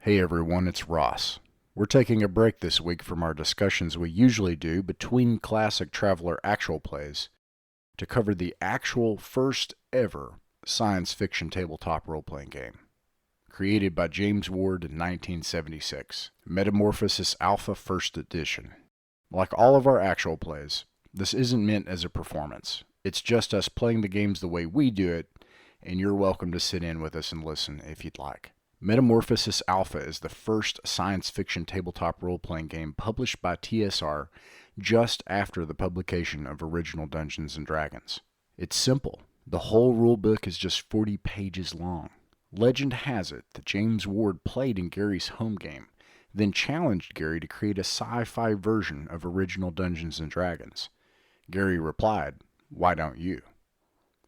Hey everyone, it's Ross. We're taking a break this week from our discussions we usually do between Classic Traveler actual plays to cover the actual first ever science fiction tabletop role-playing game. Created by James Ward in 1976, Metamorphosis Alpha First Edition. Like all of our actual plays, this isn't meant as a performance. It's just us playing the games the way we do it, and you're welcome to sit in with us and listen if you'd like. Metamorphosis Alpha is the first science fiction tabletop role-playing game published by TSR just after the publication of original Dungeons & Dragons. It's simple. The whole rulebook is just 40 pages long. Legend has it that James Ward played in Gary's home game, then challenged Gary to create a sci-fi version of original Dungeons & Dragons. Gary replied, "Why don't you?"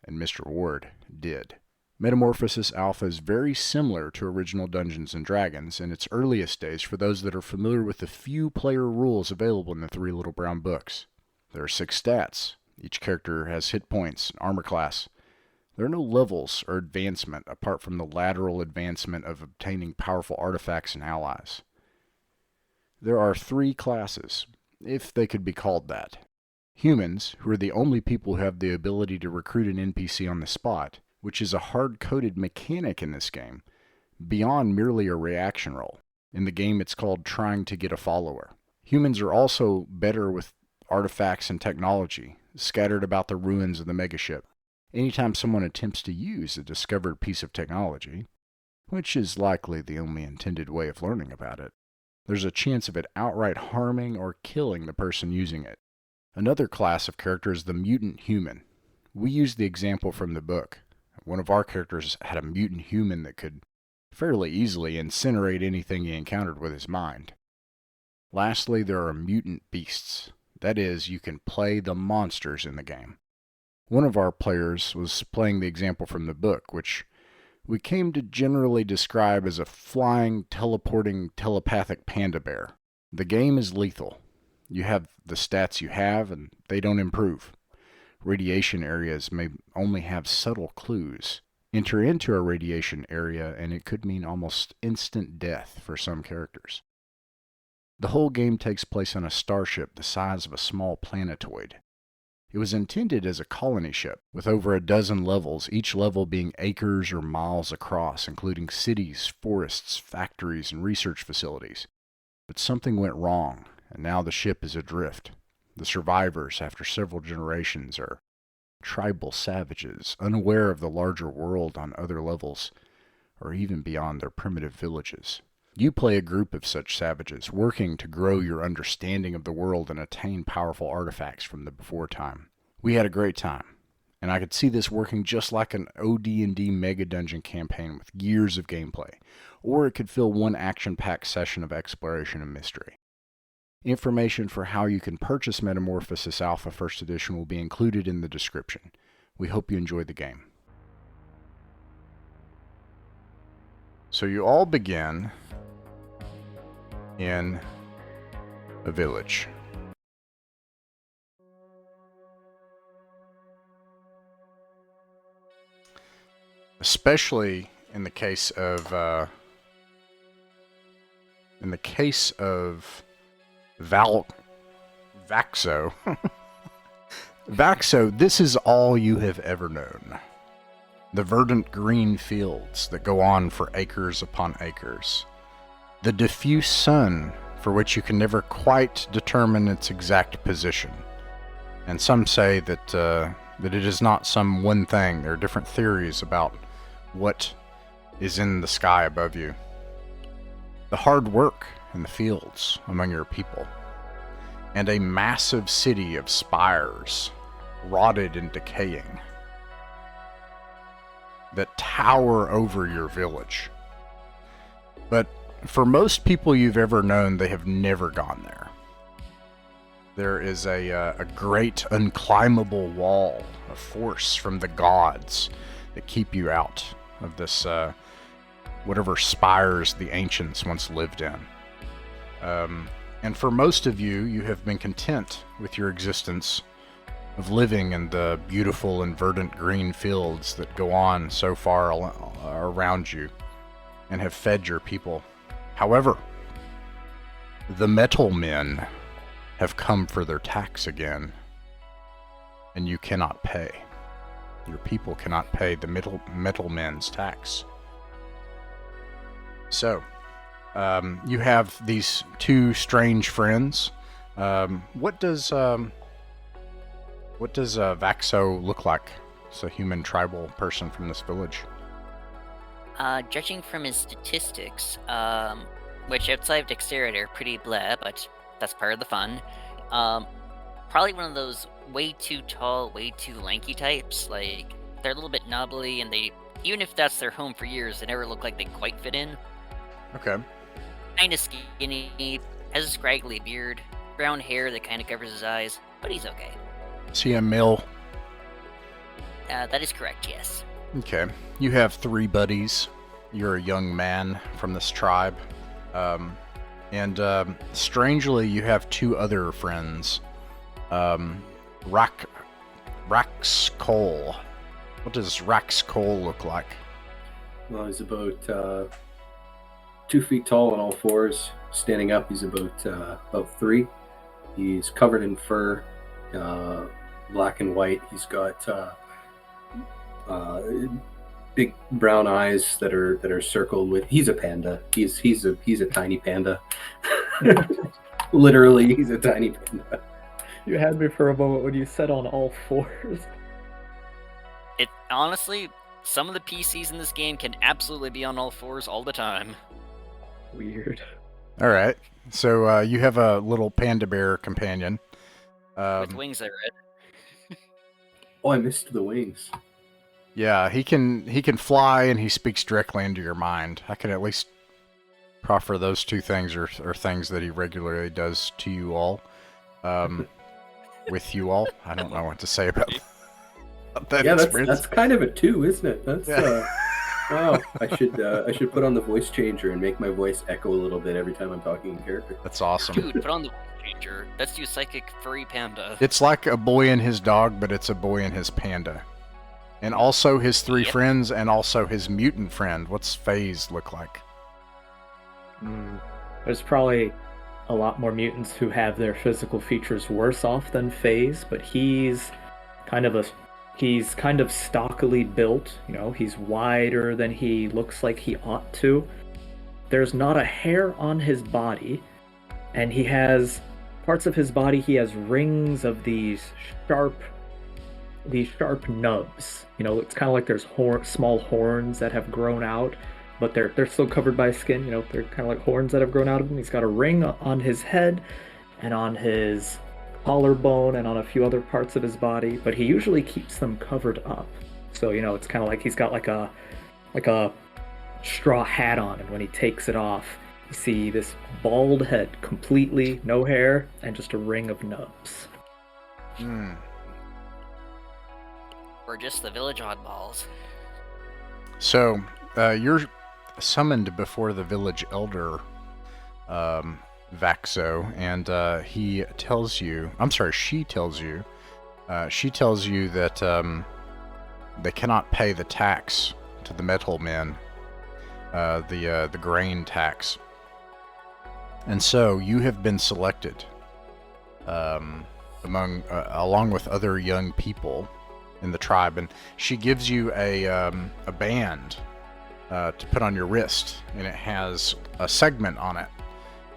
And Mr. Ward did. Metamorphosis Alpha is very similar to original Dungeons & Dragons in its earliest days for those that are familiar with the few player rules available in the Three Little Brown Books. There are 6 stats. Each character has hit points and armor class. There are no levels or advancement apart from the lateral advancement of obtaining powerful artifacts and allies. There are 3 classes, if they could be called that. Humans, who are the only people who have the ability to recruit an NPC on the spot, which is a hard-coded mechanic in this game, beyond merely a reaction roll. In the game, it's called trying to get a follower. Humans are also better with artifacts and technology, scattered about the ruins of the megaship. Anytime someone attempts to use a discovered piece of technology, which is likely the only intended way of learning about it, there's a chance of it outright harming or killing the person using it. Another class of character is the mutant human. We use the example from the book. One of our characters had a mutant human that could fairly easily incinerate anything he encountered with his mind. Lastly, there are mutant beasts. That is, you can play the monsters in the game. One of our players was playing the example from the book, which we came to generally describe as a flying, teleporting, telepathic panda bear. The game is lethal. You have the stats you have, and they don't improve. Radiation areas may only have subtle clues. Enter into a radiation area and it could mean almost instant death for some characters. The whole game takes place on a starship the size of a small planetoid. It was intended as a colony ship, with over a dozen levels, each level being acres or miles across, including cities, forests, factories, and research facilities. But something went wrong, and now the ship is adrift. The survivors, after several generations, are tribal savages, unaware of the larger world on other levels, or even beyond their primitive villages. You play a group of such savages, working to grow your understanding of the world and attain powerful artifacts from the before time. We had a great time, and I could see this working just like an OD&D Mega Dungeon campaign with years of gameplay, or it could fill one action-packed session of exploration and mystery. Information for how you can purchase Metamorphosis Alpha First Edition will be included in the description. We hope you enjoy the game. So you all begin in a village. Especially in the case of Vaxo. Vaxo, this is all you have ever known. The verdant green fields that go on for acres upon acres. The diffuse sun for which you can never quite determine its exact position. And some say that it is not some one thing. There are different theories about what is in the sky above you. The hard work in the fields among your people, and a massive city of spires, rotted and decaying, that tower over your village. But for most people you've ever known, they have never gone there. There is a great unclimbable wall of force from the gods that keep you out of this whatever spires the ancients once lived in. And for most of you, you have been content with your existence of living in the beautiful and verdant green fields that go on so far around you and have fed your people However, the metal men have come for their tax again, and you cannot pay. Your people cannot pay the metal men's tax. So, you have these two strange friends. What does Vaxo look like? It's a human tribal person from this village. Judging from his statistics, which outside of dexterity are pretty blah, but that's part of the fun. Probably one of those way too tall, way too lanky types. Like, they're a little bit knobbly, and even if that's their home for years, they never look like they quite fit in. Okay. Kinda skinny, has a scraggly beard, brown hair that kinda covers his eyes, but he's okay. Is he a male? That is correct, yes. Okay. You have 3 buddies. You're a young man from this tribe. And strangely, you have 2 other friends. Rax Cole. What does Rax Cole look like? Well, he's about 2 feet tall on all fours. Standing up, he's about 3. He's covered in fur, black and white. He's got big brown eyes that are circled with. He's a panda. He's a tiny panda. Literally, he's a tiny panda. You had me for a moment when you said on all fours. It honestly, some of the PCs in this game can absolutely be on all fours all the time. Weird. All right. So you have a little panda bear companion. With wings, I read. Oh, I missed the wings. Yeah, he can fly, and he speaks directly into your mind. I can at least proffer those 2 things are things that he regularly does to you all. With you all. I don't know what to say about that. Yeah, experience. that's kind of a 2, isn't it? That's wow. I should put on the voice changer and make my voice echo a little bit every time I'm talking in character. That's awesome. Dude, put on the voice changer. Let's do psychic furry panda. It's like a boy and his dog, but it's a boy and his panda. And also his 3 friends, and also his mutant friend. What's Phase look like? There's probably a lot more mutants who have their physical features worse off than Phase, but he's kind of stockily built. You know, he's wider than he looks like he ought to. There's not a hair on his body, and he has parts of his body. He has rings of these sharp nubs. You know, it's kind of like there's small horns that have grown out, but they're still covered by skin. You know, they're kind of like horns that have grown out of him. He's got a ring on his head and on his collarbone and on a few other parts of his body, but he usually keeps them covered up. So, you know, it's kind of like he's got like a straw hat on, and when he takes it off, you see this bald head, completely no hair, and just a ring of nubs. Or just the village oddballs. So, you're summoned before the village elder, Vaxo, and she tells you that they cannot pay the tax to the metal men, the grain tax. And so you have been selected along with other young people in the tribe, and she gives you a band to put on your wrist, and it has a segment on it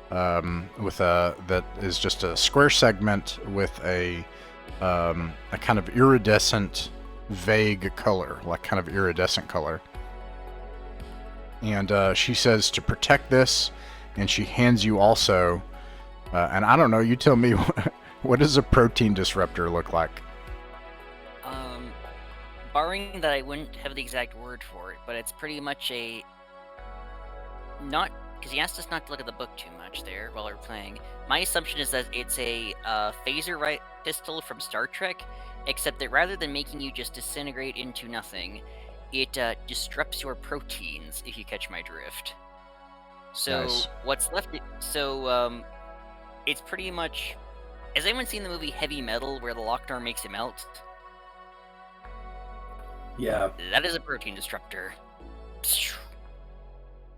that is just a square segment with a kind of iridescent, vague color, like kind of iridescent color. And she says to protect this, and she hands you also, and I don't know, you tell me, what does a protein disruptor look like? Barring that I wouldn't have the exact word for it, but it's pretty much not, because he asked us not to look at the book too much there while we're playing. My assumption is that it's a phaser pistol from Star Trek, except that rather than making you just disintegrate into nothing, it disrupts your proteins, if you catch my drift. So Nice. what's left, it's pretty much, has anyone seen the movie Heavy Metal, where the locked arm makes it melt? Yeah. That is a protein disruptor.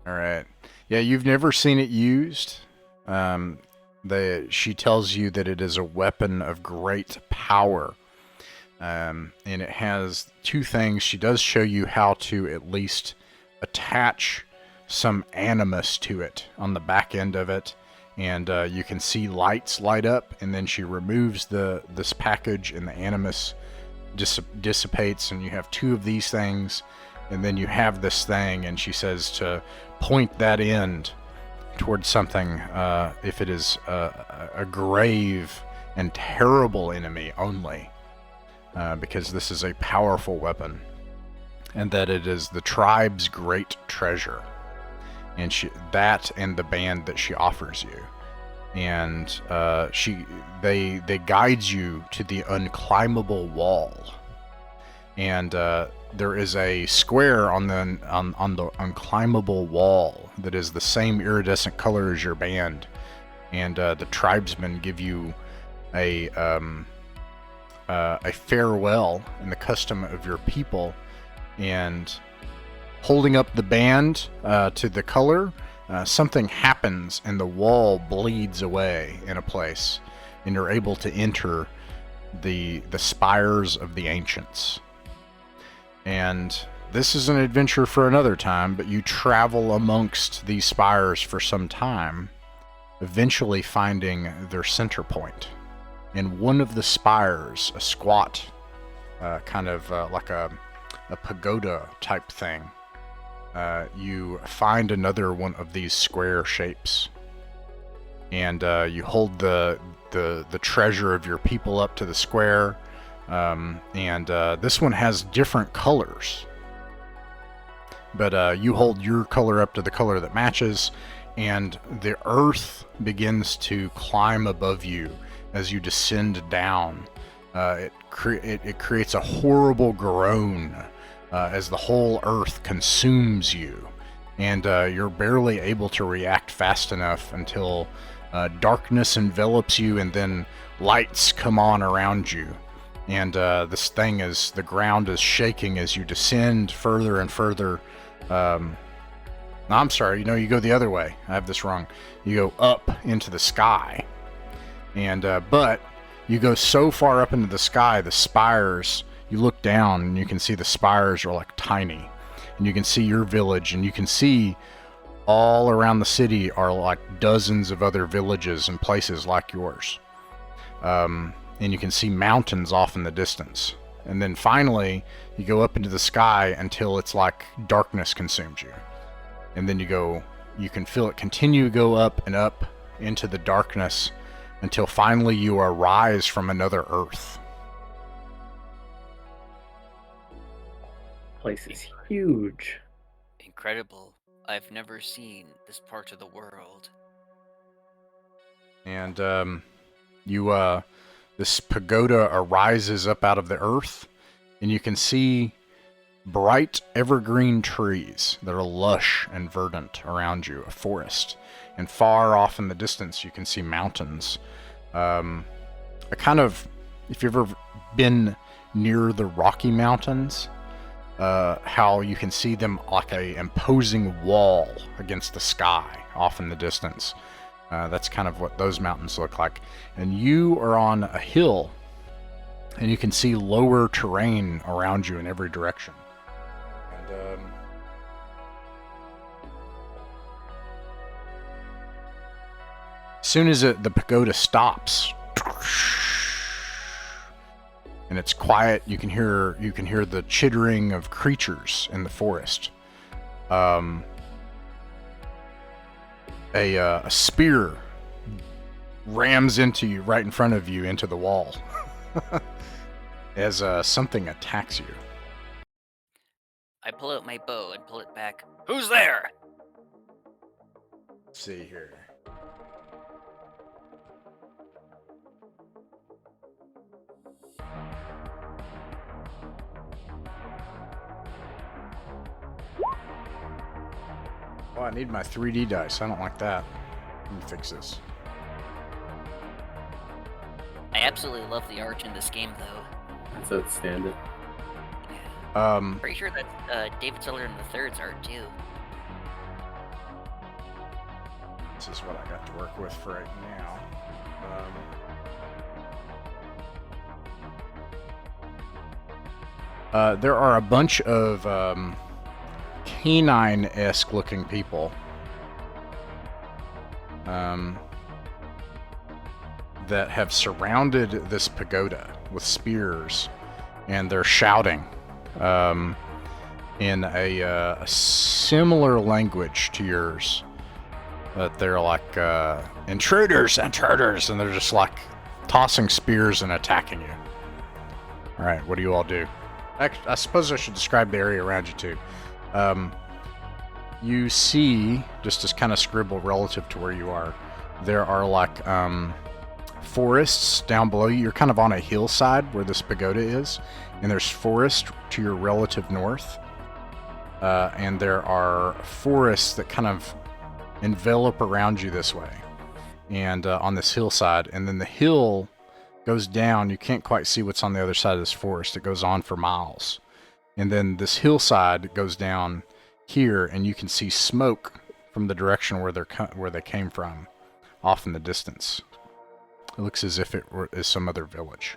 All right. Yeah, you've never seen it used. She tells you that it is a weapon of great power. And it has two things. She does show you how to at least attach some animus to it on the back end of it. And you can see lights light up, and then she removes this package, and the animus dissipates, and you have two of these things, and then you have this thing, and she says to point that end towards something if it is a grave and terrible enemy only, because this is a powerful weapon, and that it is the tribe's great treasure, and that and the band that she offers you, and they guide you to the unclimbable wall, and there is a square on the unclimbable wall that is the same iridescent color as your band, and the tribesmen give you a farewell in the custom of your people, and holding up the band to the color, something happens and the wall bleeds away in a place, and you're able to enter the spires of the ancients. And this is an adventure for another time, but you travel amongst these spires for some time, eventually finding their center point. In one of the spires, a squat, kind of like a pagoda type thing, you find another one of these square shapes. And you hold the treasure of your people up to the square. And this one has different colors, but you hold your color up to the color that matches, and the earth begins to climb above you as you descend down. It creates a horrible groan as the whole earth consumes you, and you're barely able to react fast enough until darkness envelops you, and then lights come on around you. And the ground is shaking as you descend further and further. No, I'm sorry, you go the other way. I have this wrong. You go up into the sky. And, but you go so far up into the sky, the spires, you look down and you can see the spires are like tiny. And you can see your village, and you can see all around the city are like dozens of other villages and places like yours. And you can see mountains off in the distance. And then finally, you go up into the sky until it's like darkness consumes you. And then you can feel it continue to go up and up into the darkness until finally you arise from another Earth. Place is huge. Incredible. I've never seen this part of the world. And this pagoda arises up out of the earth, and you can see bright evergreen trees that are lush and verdant around you, a forest. And far off in the distance, you can see mountains. If you've ever been near the Rocky Mountains, how you can see them like a imposing wall against the sky off in the distance. That's kind of what those mountains look like. And you are on a hill, and you can see lower terrain around you in every direction. And as soon as the pagoda stops, and it's quiet, you can hear the chittering of creatures in the forest. A spear rams into you right in front of you into the wall as something attacks you. I pull out my bow and pull it back. Who's there? Let's see here. Oh, I need my 3D dice. I don't like that. Let me fix this. I absolutely love the art in this game, though. That's outstanding. Pretty sure that's David Sutherland III's art, too. points is what I got to work with for right now. There are a bunch of canine-esque looking people that have surrounded this pagoda with spears, and they're shouting in a similar language to yours. But they're like, intruders, and they're just like tossing spears and attacking you. Alright, what do you all do? I suppose I should describe the area around you too. You see, just as kind of scribble relative to where you are, there are like forests down below you. You're kind of on a hillside where this pagoda is, and there's forest to your relative north. And there are forests that kind of envelop around you this way, and on this hillside. And then the hill goes down. You can't quite see what's on the other side of this forest. It goes on for miles. And then this hillside goes down here, and you can see smoke from the direction where they came from, off in the distance. It looks as if it is some other village.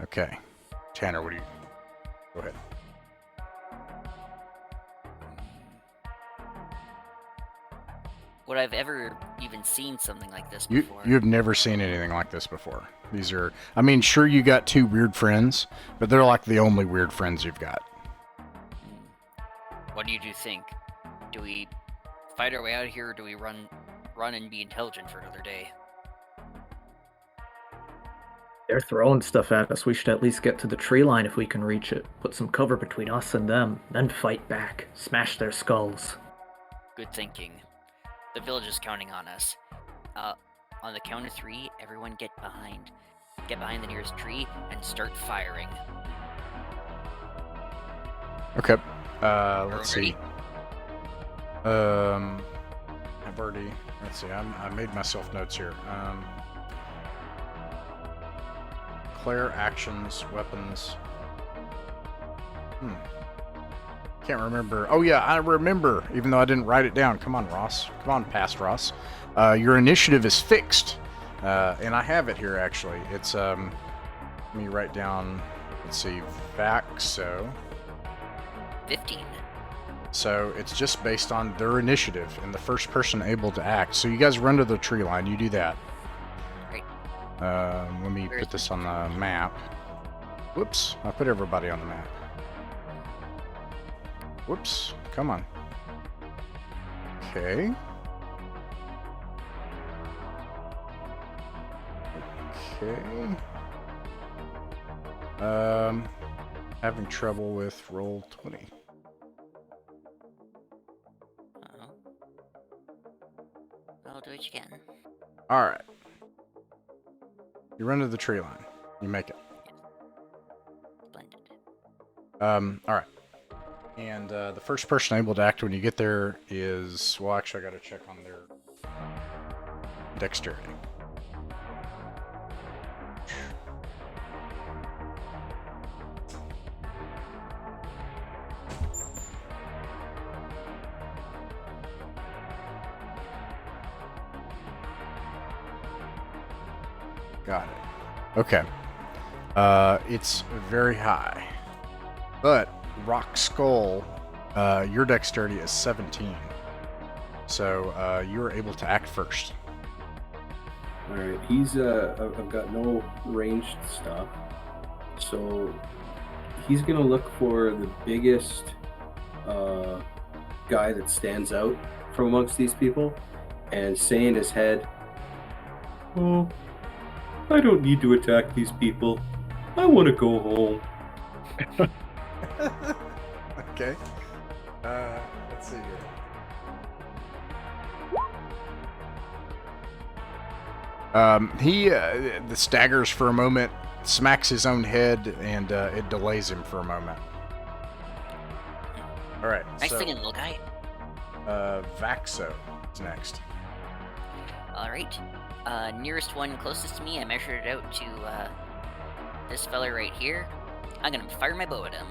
Okay, Tanner, what do you? Go ahead. Would I've ever even seen something like this before? You've never seen anything like this before. These are, I mean, sure, you got two weird friends, but they're like the only weird friends you've got. What do you think? Do we fight our way out of here, or do we run and be intelligent for another day? They're throwing stuff at us. We should at least get to the tree line if we can reach it. Put some cover between us and them, then fight back. Smash their skulls. Good thinking. The village is counting on us. On the count of 3, everyone get behind. Get behind the nearest tree and start firing. Okay. Let's see. I've already. Let's see. I made myself notes here. Declare actions, weapons. Can't remember. Oh yeah, I remember, even though I didn't write it down. Come on, Ross. Come on, past Ross. Your initiative is fixed. And I have it here, actually. It's, let me write down, let's see, Vaxo. 15. So it's just based on their initiative and the first person able to act. So you guys run to the tree line. You do that. Great. Let me put this on the map. Whoops, I put everybody on the map. Whoops, come on. Okay. Okay. Having trouble with roll 20. Uh-oh. I'll do what you can. Alright. You run to the tree line. You make it. Splendid. Alright. And the first person able to act when you get there is... Well, actually, I gotta check on their dexterity. Got it. Okay. It's very high. But Rock Skull, your dexterity is 17. So you're able to act first. Alright, he's I've got no ranged stuff. So he's gonna look for the biggest guy that stands out from amongst these people and say in his head, "Oh, I don't need to attack these people. I want to go home." Okay. Let's see here. He staggers for a moment, smacks his own head, and it delays him for a moment. All right. Nice thinking, little guy. Vaxo is next. All right. Nearest one closest to me, I measured it out to this fella right here. I'm gonna fire my bow at him.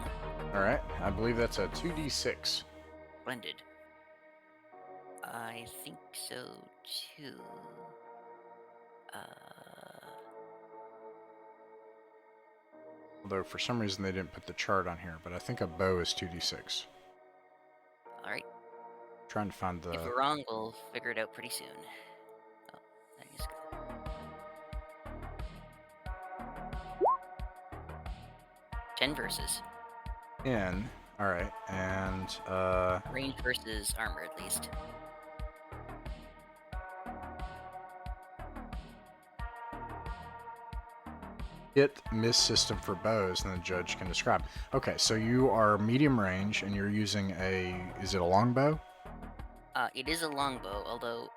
All right. I believe that's a 2d6. Splendid. I think so too. Although for some reason they didn't put the chart on here, but I think a bow is 2d6. Alright. Trying to find the... If we're wrong, we'll figure it out pretty soon. Oh, there you go. Ten versus. 10. Alright, and... Range versus armor, at least. hit miss system for bows, and the judge can describe. Okay, so you are medium range, and you're using is it a longbow? It is a longbow, although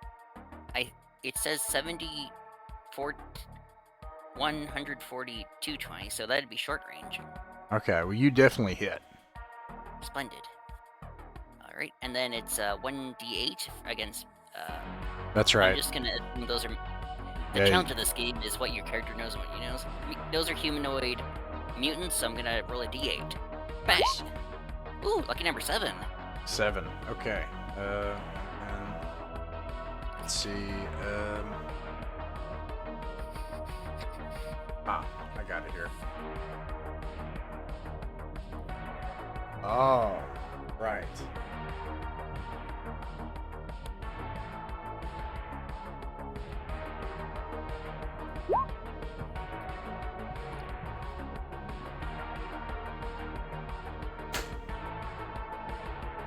it says 140, 220, so that'd be short range. Okay, well you definitely hit. Splendid. Alright, and then it's 1d8 against... That's right. I'm just gonna assume those are... The challenge of this game is what your character knows and what you know. Those are humanoid mutants, so I'm gonna roll a d8. Bang! Ooh, lucky number 7. 7, okay. And let's see. I got it here. Oh, right.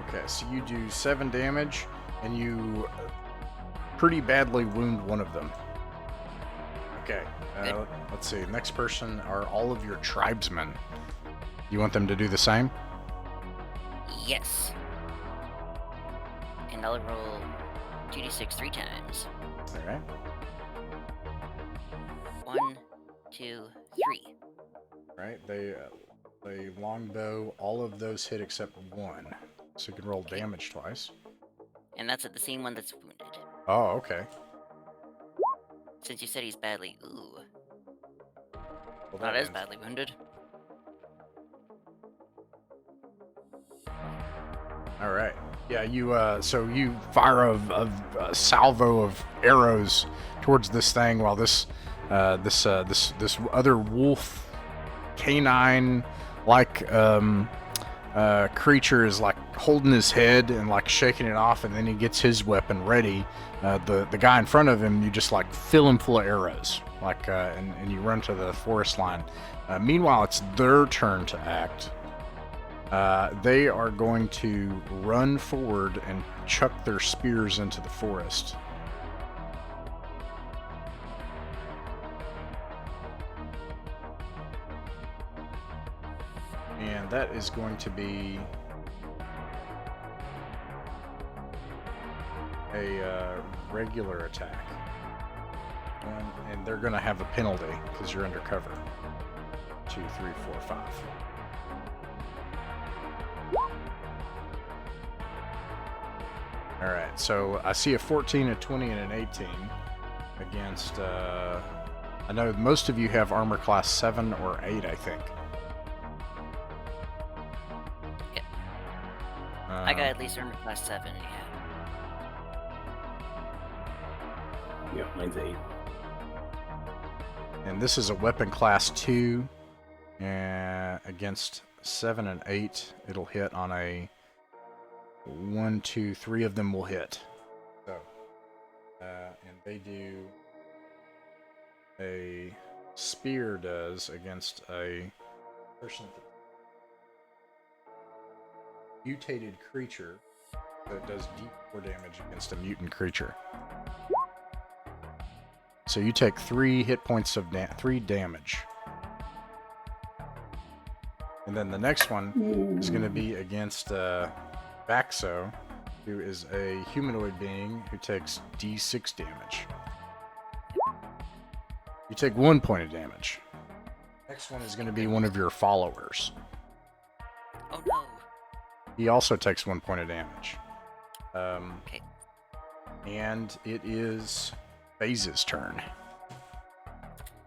Okay, so you do 7 damage, and you pretty badly wound one of them. Okay, let's see. Next person are all of your tribesmen. You want them to do the same? Yes. And I'll roll 2d6 3 times. Alright. 1, 2, 3. Right, they longbow, all of those hit except one. So you can roll damage twice. And that's at the same one that's wounded. Oh, okay. Since you said he's badly... Ooh. Well, Not as badly wounded. Alright. Yeah, so you fire a salvo of arrows towards this thing while this other wolf canine creature is like holding his head and like shaking it off, and then he gets his weapon ready. The guy in front of him, you just like fill him full of arrows, and you run to the forest line. Meanwhile, it's their turn to act. They are going to run forward and chuck their spears into the forest. And that is going to be a regular attack. And they're going to have a penalty because you're undercover. 2, 3, 4, 5. Alright, so I see a 14, a 20, and an 18 against... I know most of you have armor class 7 or 8, I think. I got at least armor class 7, yeah. Yeah, mine's 8. And this is a weapon class 2. Against 7 and 8, it'll hit on a 1, 2, 3 of them will hit. So, and they do a spear does against a person, mutated creature that does D4 damage against a mutant creature. So you take 3 hit points of 3 damage. And then the next one is going to be against Baxo, who is a humanoid being who takes D6 damage. You take 1 point of damage. Next one is going to be one of your followers. Oh no. He also takes 1 point of damage. Okay. And it is FaZe's turn.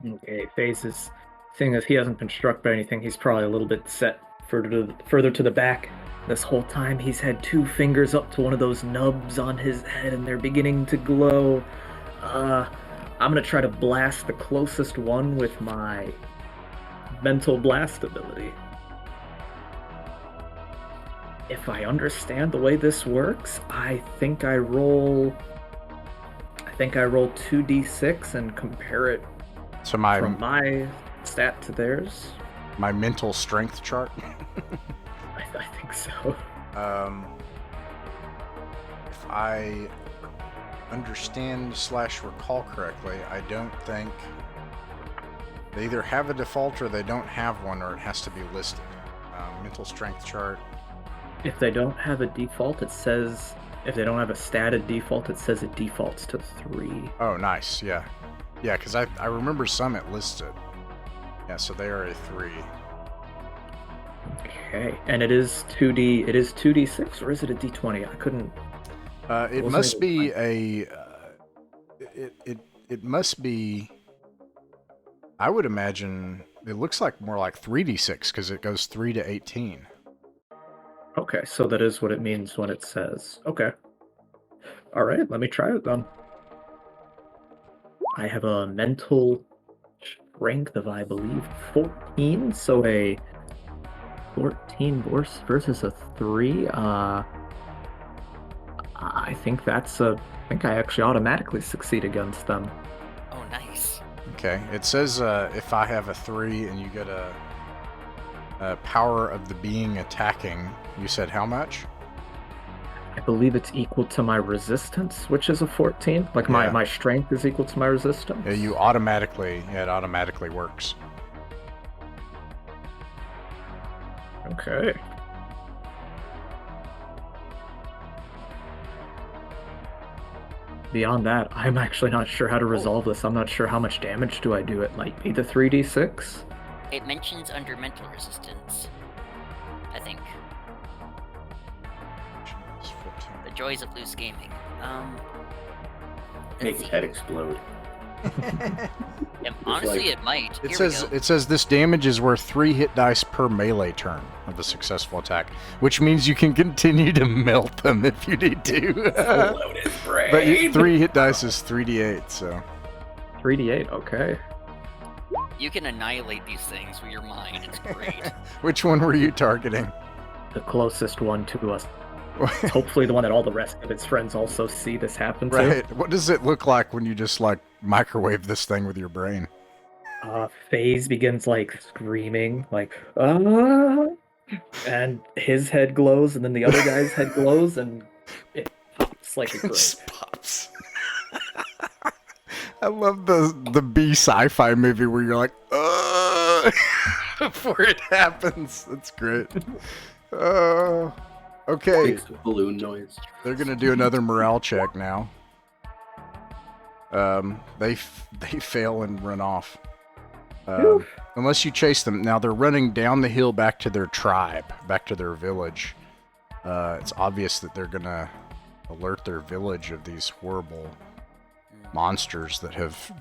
Okay, FaZe's thing is he hasn't been struck by anything. He's probably a little bit set further to the back, This whole time he's had 2 fingers up to one of those nubs on his head and they're beginning to glow. I'm gonna try to blast the closest one with my mental blast ability. If I understand the way this works, I think I roll 2d6 and compare it So from my stat to theirs. my mental strength chart. I think so. If I understand / recall correctly, I don't think they either have a default or they don't have one, or it has to be listed. Mental strength chart. If they don't have a default, it says... If they don't have a statted default, it says it defaults to 3. Oh, nice. Yeah. Yeah, because I remember some it listed. Yeah, so they are a 3. Okay. And it is 2d6, or is it a d20? I couldn't... It must be a... It must be... I would imagine... It looks like more like 3d6, because it goes 3 to 18. Okay, so that is what it means when it says. Okay. Alright, let me try it then. I have a mental strength of, I believe, 14, so a 14 versus a 3. I think I actually automatically succeed against them. Oh, nice. Okay, it says if I have a 3 and you get a power of the being attacking, you said how much? I believe it's equal to my resistance, which is a 14. Like my strength is equal to my resistance. Yeah, it automatically works. Okay. Beyond that, I'm actually not sure how to resolve this. I'm not sure how much damage do I do. It might be the 3d6. It mentions under mental resistance, I think. The joys of loose gaming. Make his head explode. Honestly, it might. It says this damage is worth 3 hit dice per melee turn of a successful attack, which means you can continue to melt them if you need to. Explode his brain. But 3 hit dice is 3d8, so 3d8, okay. You can annihilate these things with your mind. It's great. Which one were you targeting? The closest one to us. Hopefully the one that all the rest of its friends also see this happen to. Right. What does it look like when you just microwave this thing with your brain? FaZe begins screaming, ah! And his head glows, and then the other guy's head glows, and it pops like a It grape. just pops. I love the B sci-fi movie where you're like, before it happens. That's great. Okay. Makes a balloon noise. They're gonna do another morale check now. They fail and run off. Unless you chase them. Now they're running down the hill back to their tribe, back to their village. It's obvious that they're gonna alert their village of these horrible monsters that have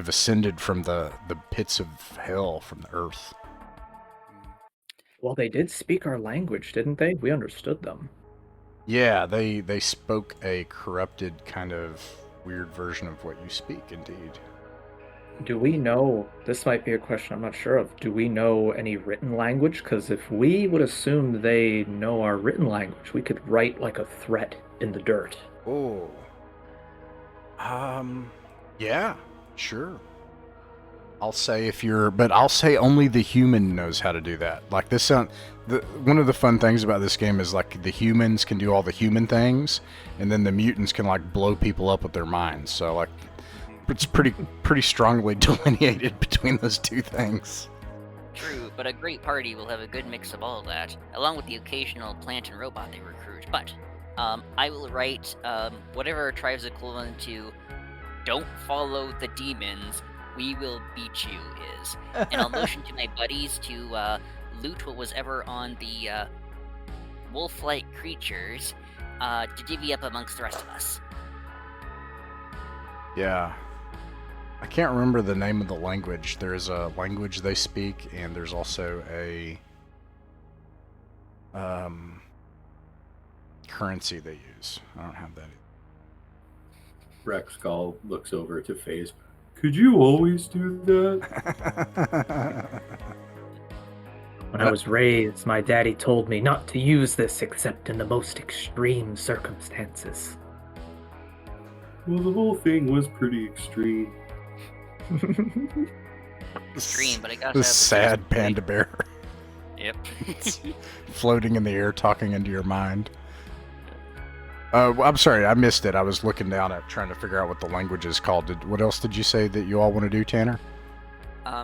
ascended from the pits of hell from the earth. Well, they did speak our language, didn't they? We understood them. Yeah, they spoke a corrupted kind of weird version of what you speak, indeed. Do we know, this might be a question I'm not sure of, do we know any written language? Because if we would assume they know our written language, we could write a threat in the dirt. Oh. Yeah, sure. I'll say I'll say only the human knows how to do that. One of the fun things about this game is the humans can do all the human things, and then the mutants can blow people up with their minds. So it's pretty strongly delineated between those two things. True, but a great party will have a good mix of all of that, along with the occasional plant and robot they recruit. But I will write whatever our tribe's equivalent to "Don't follow the demons, we will beat you" is, and I'll motion to my buddies to loot what was ever on the wolf-like creatures to divvy up amongst the rest of us. Yeah. I can't remember the name of the language. There's a language they speak, and there's also currency they use. I don't have that. Rexgall looks over to FaZe. Could you always do that? When I was raised, my daddy told me not to use this except in the most extreme circumstances. Well, the whole thing was pretty extreme. Extreme, but I gotta This have sad panda bear Yep. floating in the air, talking into your mind. I'm sorry, I missed it. I was looking down at trying to figure out what the language is called. What else did you say that you all want to do, Tanner?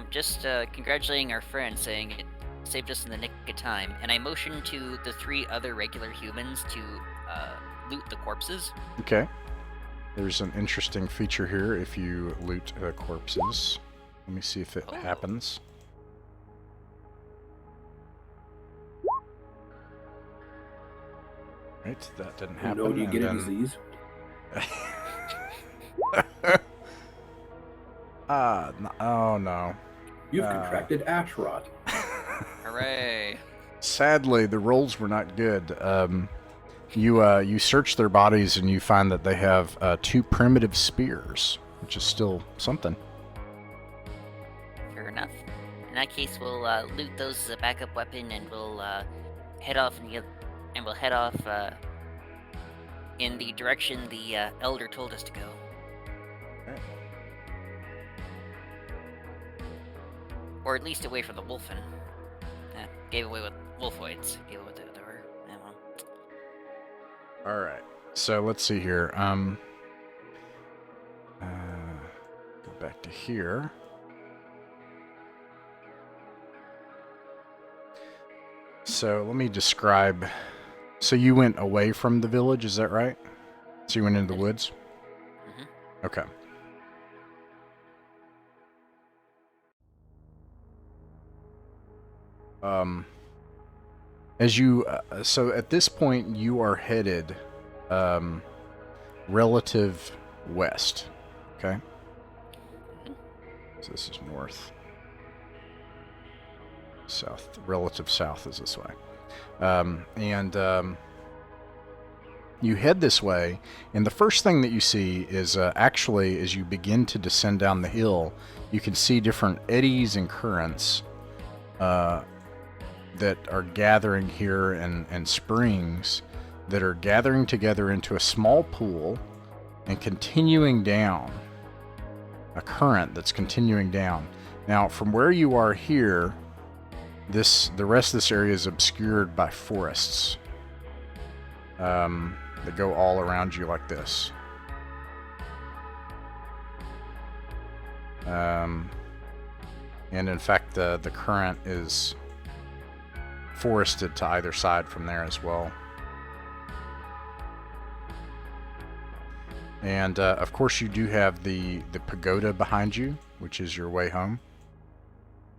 Just congratulating our friend, saying it saved us in the nick of time, and I motioned to the 3 other regular humans to loot the corpses. Okay. There's an interesting feature here if you loot corpses. Let me see if it happens. Right, that didn't happen. You know, do you get a then... disease? Oh no. You've contracted ash rot. Hooray! Sadly, the rolls were not good. You search their bodies and you find that they have 2 primitive spears, which is still something. Fair enough. In that case, we'll loot those as a backup weapon, and we'll head off in the direction the elder told us to go. Okay. Or at least away from the wolfen. Gave away with wolfoids. Gave away with they were. Well. All right. So let's see here. Go back to here. So let me describe. So you went away from the village, is that right? So you went into the woods? Mm-hmm. Okay. As you, so at this point you are headed, relative west, okay? So this is north. South, relative south is this way. You head this way, and the first thing that you see is actually, as you begin to descend down the hill, you can see different eddies and currents that are gathering here, and springs that are gathering together into a small pool and continuing down. A current that's continuing down. Now, from where you are here, the rest of this area is obscured by forests that go all around you like this. And in fact, the current is forested to either side from there as well. And of course, you do have the pagoda behind you, which is your way home,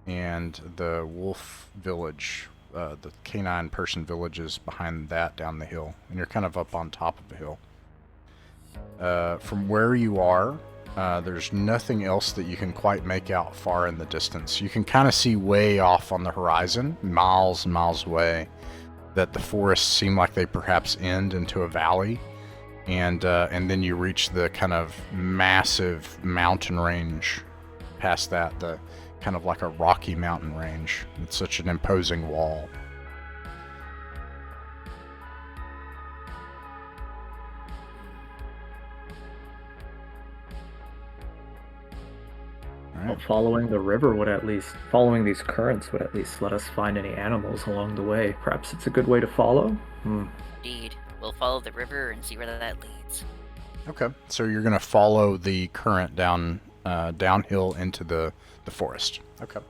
and the wolf village, the canine person village is behind that down the hill, and you're kind of up on top of the hill. From where you are, there's nothing else that you can quite make out far in the distance. You can kind of see way off on the horizon, miles and miles away, that the forests seem like they perhaps end into a valley, and then you reach the kind of massive mountain range past that, the kind of like a rocky mountain range. It's such an imposing wall. Well, following these currents would at least let us find any animals along the way. Perhaps it's a good way to follow? Indeed. We'll follow the river and see where that leads. Okay, so you're going to follow the current downhill into the forest. Okay.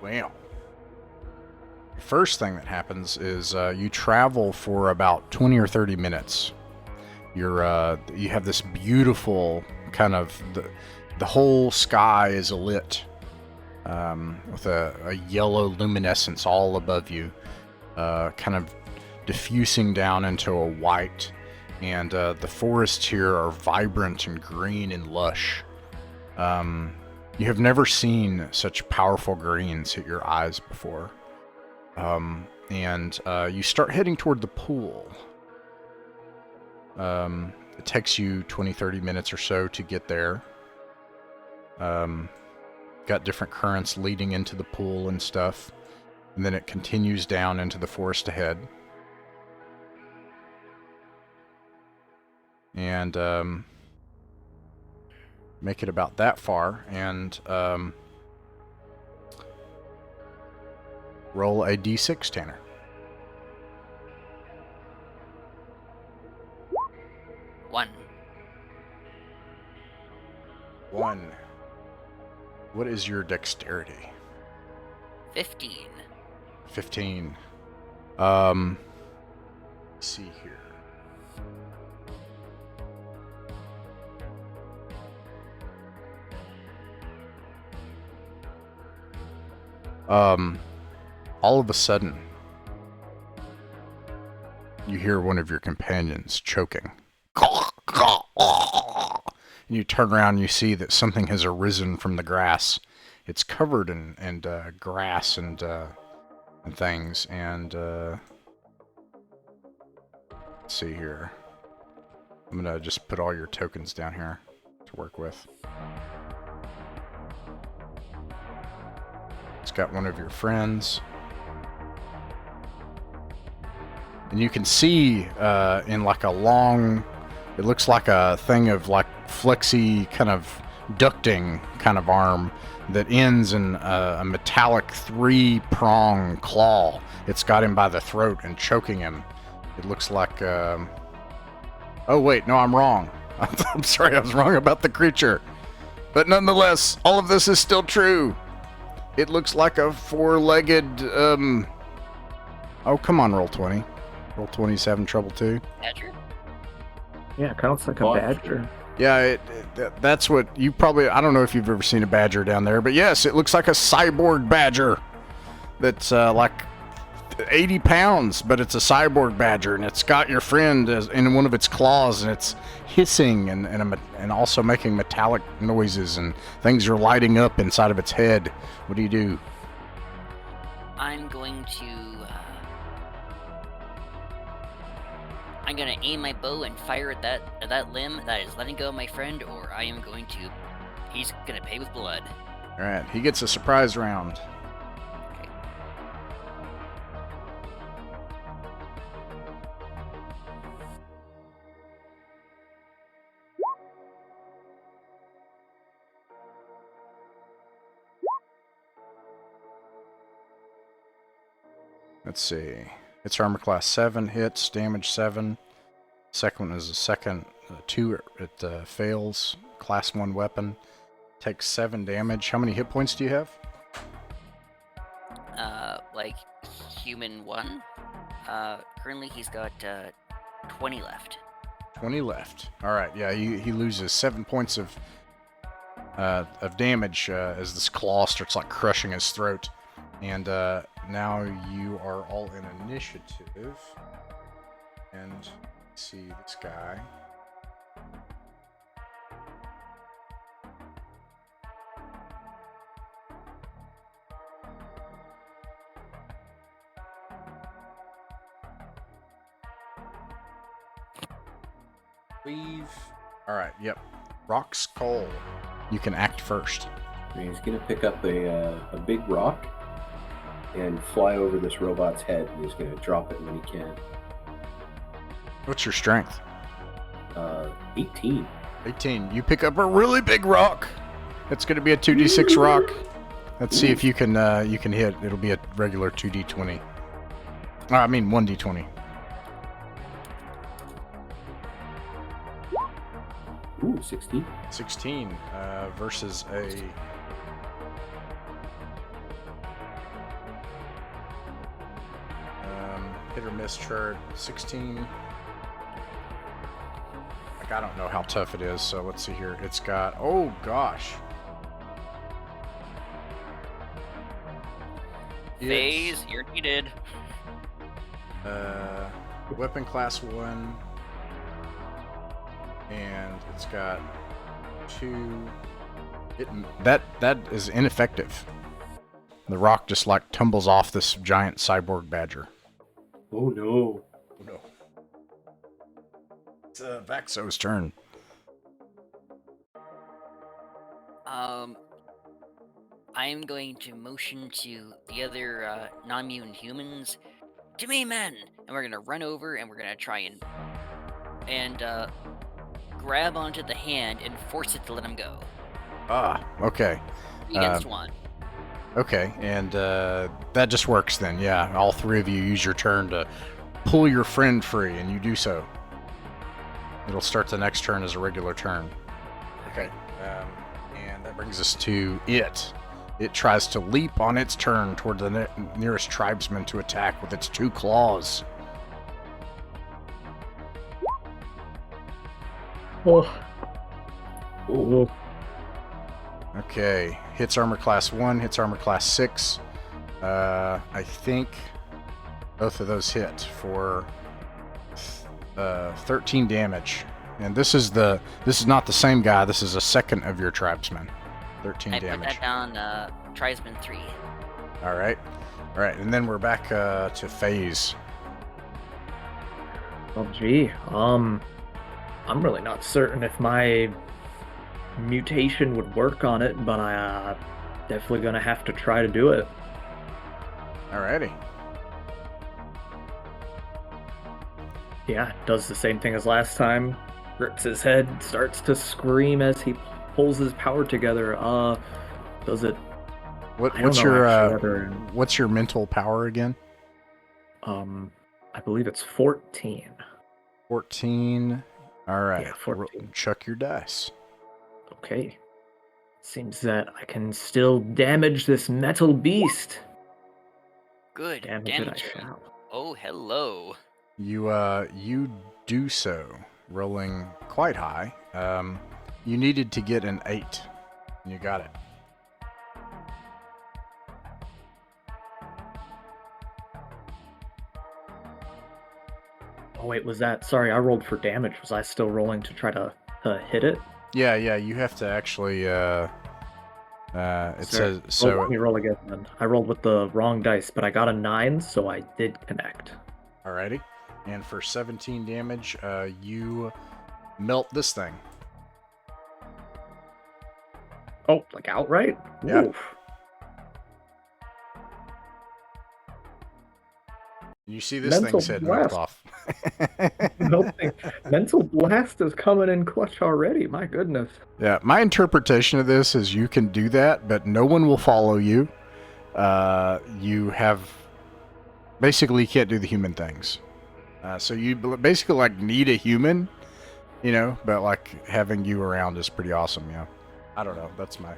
Well, first thing that happens is you travel for about 20 or 30 minutes. You have this beautiful kind of the whole sky is alit with a yellow luminescence all above you, kind of diffusing down into a white. And the forests here are vibrant and green and lush. You have never seen such powerful greens hit your eyes before. And you start heading toward the pool. It takes you 20-30 minutes or so to get there. Got different currents leading into the pool and stuff. And then it continues down into the forest ahead. And make it about that far. And roll a d6, Tanner. 1. 1. What is your dexterity? 15. 15. Let's see here. All of a sudden, you hear one of your companions choking. And you turn around and you see that something has arisen from the grass. It's covered in grass and things. And let's see here. I'm gonna just put all your tokens down here to work with. It's got one of your friends. And you can see in like a long, it looks like a thing of like flexy kind of ducting kind of arm that ends in a metallic 3-prong claw. It's got him by the throat and choking him. It looks like, oh wait, no, I'm wrong. I'm sorry, I was wrong about the creature. But nonetheless, all of this is still true. It looks like a 4-legged, oh, come on, roll 20. Roll 27, trouble 2. Badger? Yeah, it kind of looks like a badger. Yeah, that's what you probably, I don't know if you've ever seen a badger down there, but yes, it looks like a cyborg badger that's like 80 pounds, but it's a cyborg badger, and it's got your friend in one of its claws, and it's hissing and also making metallic noises, and things are lighting up inside of its head. What do you do? I'm going to aim my bow and fire at that limb that is letting go of my friend, or I am going to. He's gonna pay with blood. All right, he gets a surprise round. Okay. Let's see. It's armor class 7, hits, damage 7. Second one is a second 2. It fails. Class 1 weapon. Takes 7 damage. How many hit points do you have? Like human 1. Currently he's got 20 left. 20 left. All right. Yeah, he loses 7 points of damage as this claw starts like crushing his throat. And now you are all in initiative. And let's see this guy. Leave. All right. Yep. Rock's Cole. You can act first. He's going to pick up a big rock and fly over this robot's head, and he's going to drop it when he can. What's your strength? 18. 18. You pick up a really big rock. It's going to be a 2d6 rock. Let's see if you can hit. It'll be a regular 2d20. I mean 1d20. Ooh, 16. 16 versus a... hit or miss chart. 16. Like, I don't know how tough it is, so let's see here. It's got... Oh, gosh. Phase, you're needed. Weapon class 1. And it's got 2. That is ineffective. The rock just like tumbles off this giant cyborg badger. Oh no. Oh no. It's Vaxo's turn. I'm going to motion to the other non-mutant humans, to me, men, and we're gonna run over and we're gonna try and grab onto the hand and force it to let him go. Ah, okay. 3 against 1. Okay, and that just works then. Yeah, all 3 of you use your turn to pull your friend free, and you do so. It'll start the next turn as a regular turn. Okay, and that brings us to it. It tries to leap on its turn toward the nearest tribesman to attack with its 2 claws. Oh. Oh. Okay, hits armor class 1, hits armor class 6. I think both of those hit for 13 damage. And this is not the same guy. This is a second of your tribesmen. 13 I damage. put that down, tribesman 3. All right, and then we're back to Phase. Well, gee, I'm really not certain if my mutation would work on it, but I definitely gonna have to try to do it. Alrighty. Yeah, it does the same thing as last time. Grips his head, starts to scream as he pulls his power together. Does it? What's your mental power again? I believe it's 14. 14. All right. Yeah, 14. Chuck your dice. Okay. Seems that I can still damage this metal beast. Good. Damage it I shall. Oh, hello. You do so, rolling quite high. You needed to get an 8. And you got it. Oh wait, was that? Sorry, I rolled for damage. Was I still rolling to try to hit it? Yeah, you have to actually. It says so. Well, let me roll again then. I rolled with the wrong dice, but I got a 9, so I did connect. Alrighty, and for 17 damage, you melt this thing. Oh, like outright? Yeah. Oof. You see this Mental thing's head melt blast. off. Mental blast is coming in clutch already. My goodness. Yeah, my interpretation of this is you can do that, but no one will follow you. You have basically you can't do the human things. So you basically like need a human, but like having you around is pretty awesome. Yeah, I don't know. That's my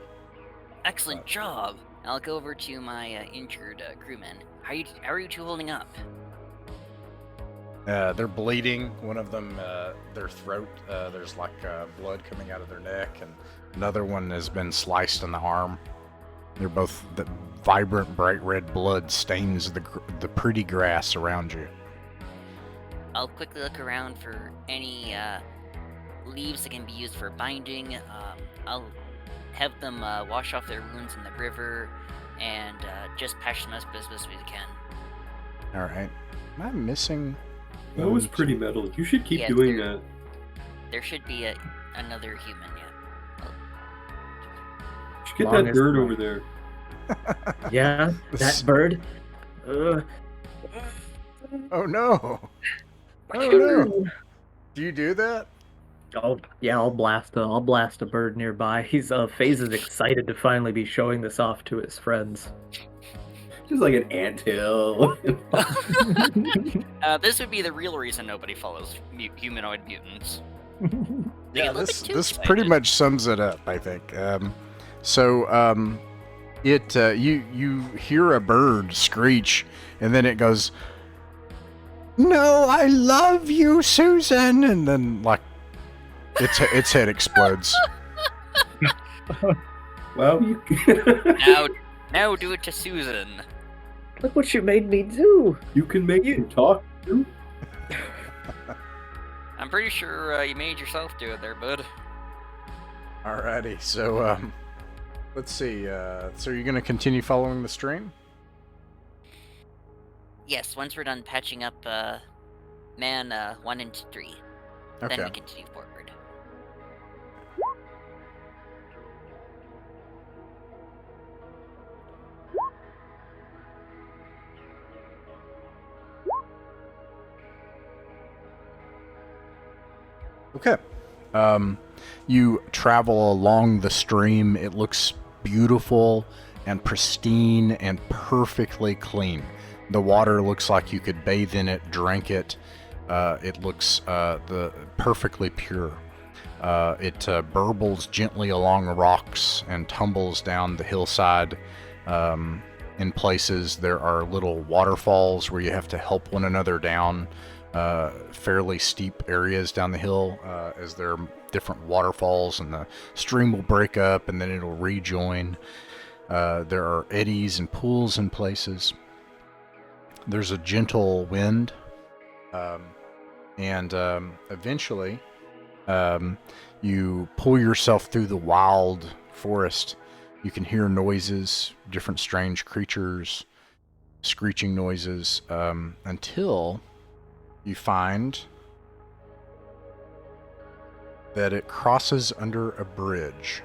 Excellent job. I'll go over to my injured crewmen. How are you two holding up? They're bleeding. One of them, their throat, there's like blood coming out of their neck, and another one has been sliced in the arm. They're both the vibrant, bright red blood stains the pretty grass around you. I'll quickly look around for any leaves that can be used for binding. I'll have them wash off their wounds in the river and just patch them as best as we can. All right. Am I missing? That was pretty metal. You should keep doing that. There should be another human, yeah. You should get that bird over there. Yeah, that bird. Oh no! Oh no! Do you do that? Oh yeah, I'll blast a bird nearby. Phase is excited to finally be showing this off to his friends. Just like an anthill. This would be the real reason nobody follows humanoid mutants. Yeah, this pretty much sums it up, I think. You hear a bird screech, and then it goes, "No, I love you, Susan," and then like its head explodes. Well, you now do it to Susan. Look what you made me do! You can make him talk too. I'm pretty sure you made yourself do it there, bud. Alrighty, so let's see. So you're gonna continue following the stream? Yes, once we're done patching up man 1 and 3, Okay. then we continue forward. Okay. You travel along the stream. It looks beautiful and pristine and perfectly clean. The water looks like you could bathe in it, drink it. It looks perfectly pure. It burbles gently along rocks and tumbles down the hillside. In places, there are little waterfalls where you have to help one another down fairly steep areas down the hill, as there are different waterfalls, and the stream will break up and then it'll rejoin. There are eddies and pools in places. There's a gentle wind, and eventually you pull yourself through the wild forest. You can hear noises, different strange creatures, screeching noises, until you find that it crosses under a bridge.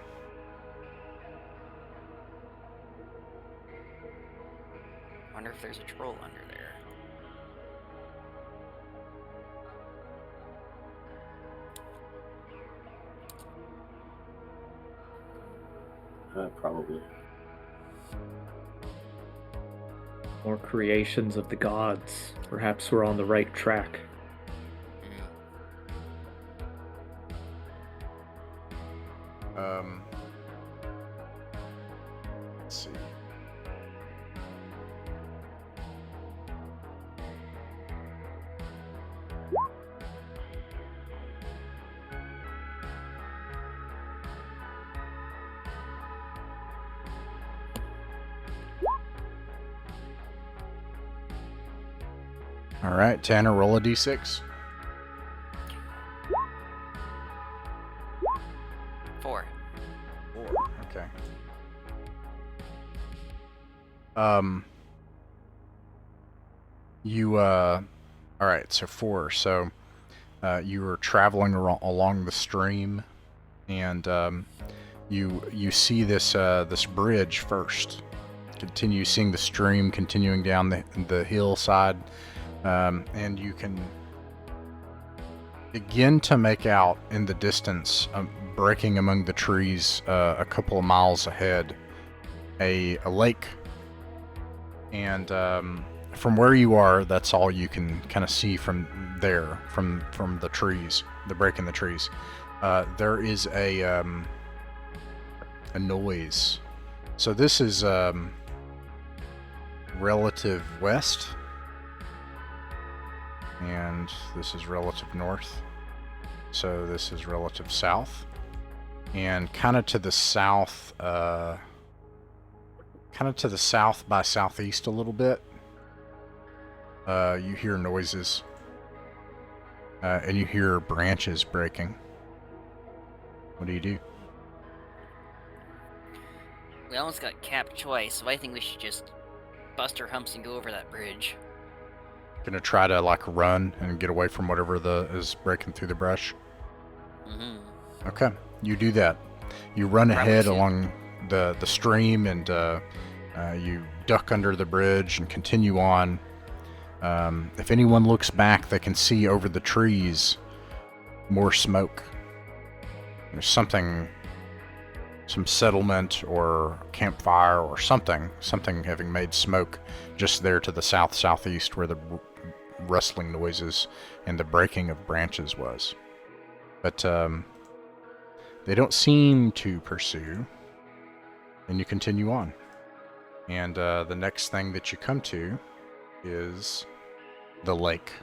Wonder if there's a troll under there. Probably. More creations of the gods. Perhaps we're on the right track. Let's see. All right, Tanner, roll a d6. 4. 4. Okay. All right, so 4. So you were traveling along the stream, and you see this this bridge first. Continue seeing the stream continuing down the hillside, and you can begin to make out in the distance, breaking among the trees a couple of miles ahead, a lake. And from where you are, that's all you can kind of see from there, from the trees, the break in the trees. There is a noise. So this is relative west, and this is relative north. So this is relative south, and kind of to the south, by southeast a little bit. You hear noises, and you hear branches breaking. What do you do? We almost got capped twice, so I think we should just bust our humps and go over that bridge. Gonna try to like run and get away from whatever is breaking through the brush. Mm-hmm. Okay, you do that. You run ahead along the stream, and you duck under the bridge and continue on. If anyone looks back, they can see over the trees more smoke. There's some settlement or campfire or something having made smoke just there to the southeast, where the rustling noises and the breaking of branches was. But they don't seem to pursue, and you continue on. And the next thing that you come to is the lake.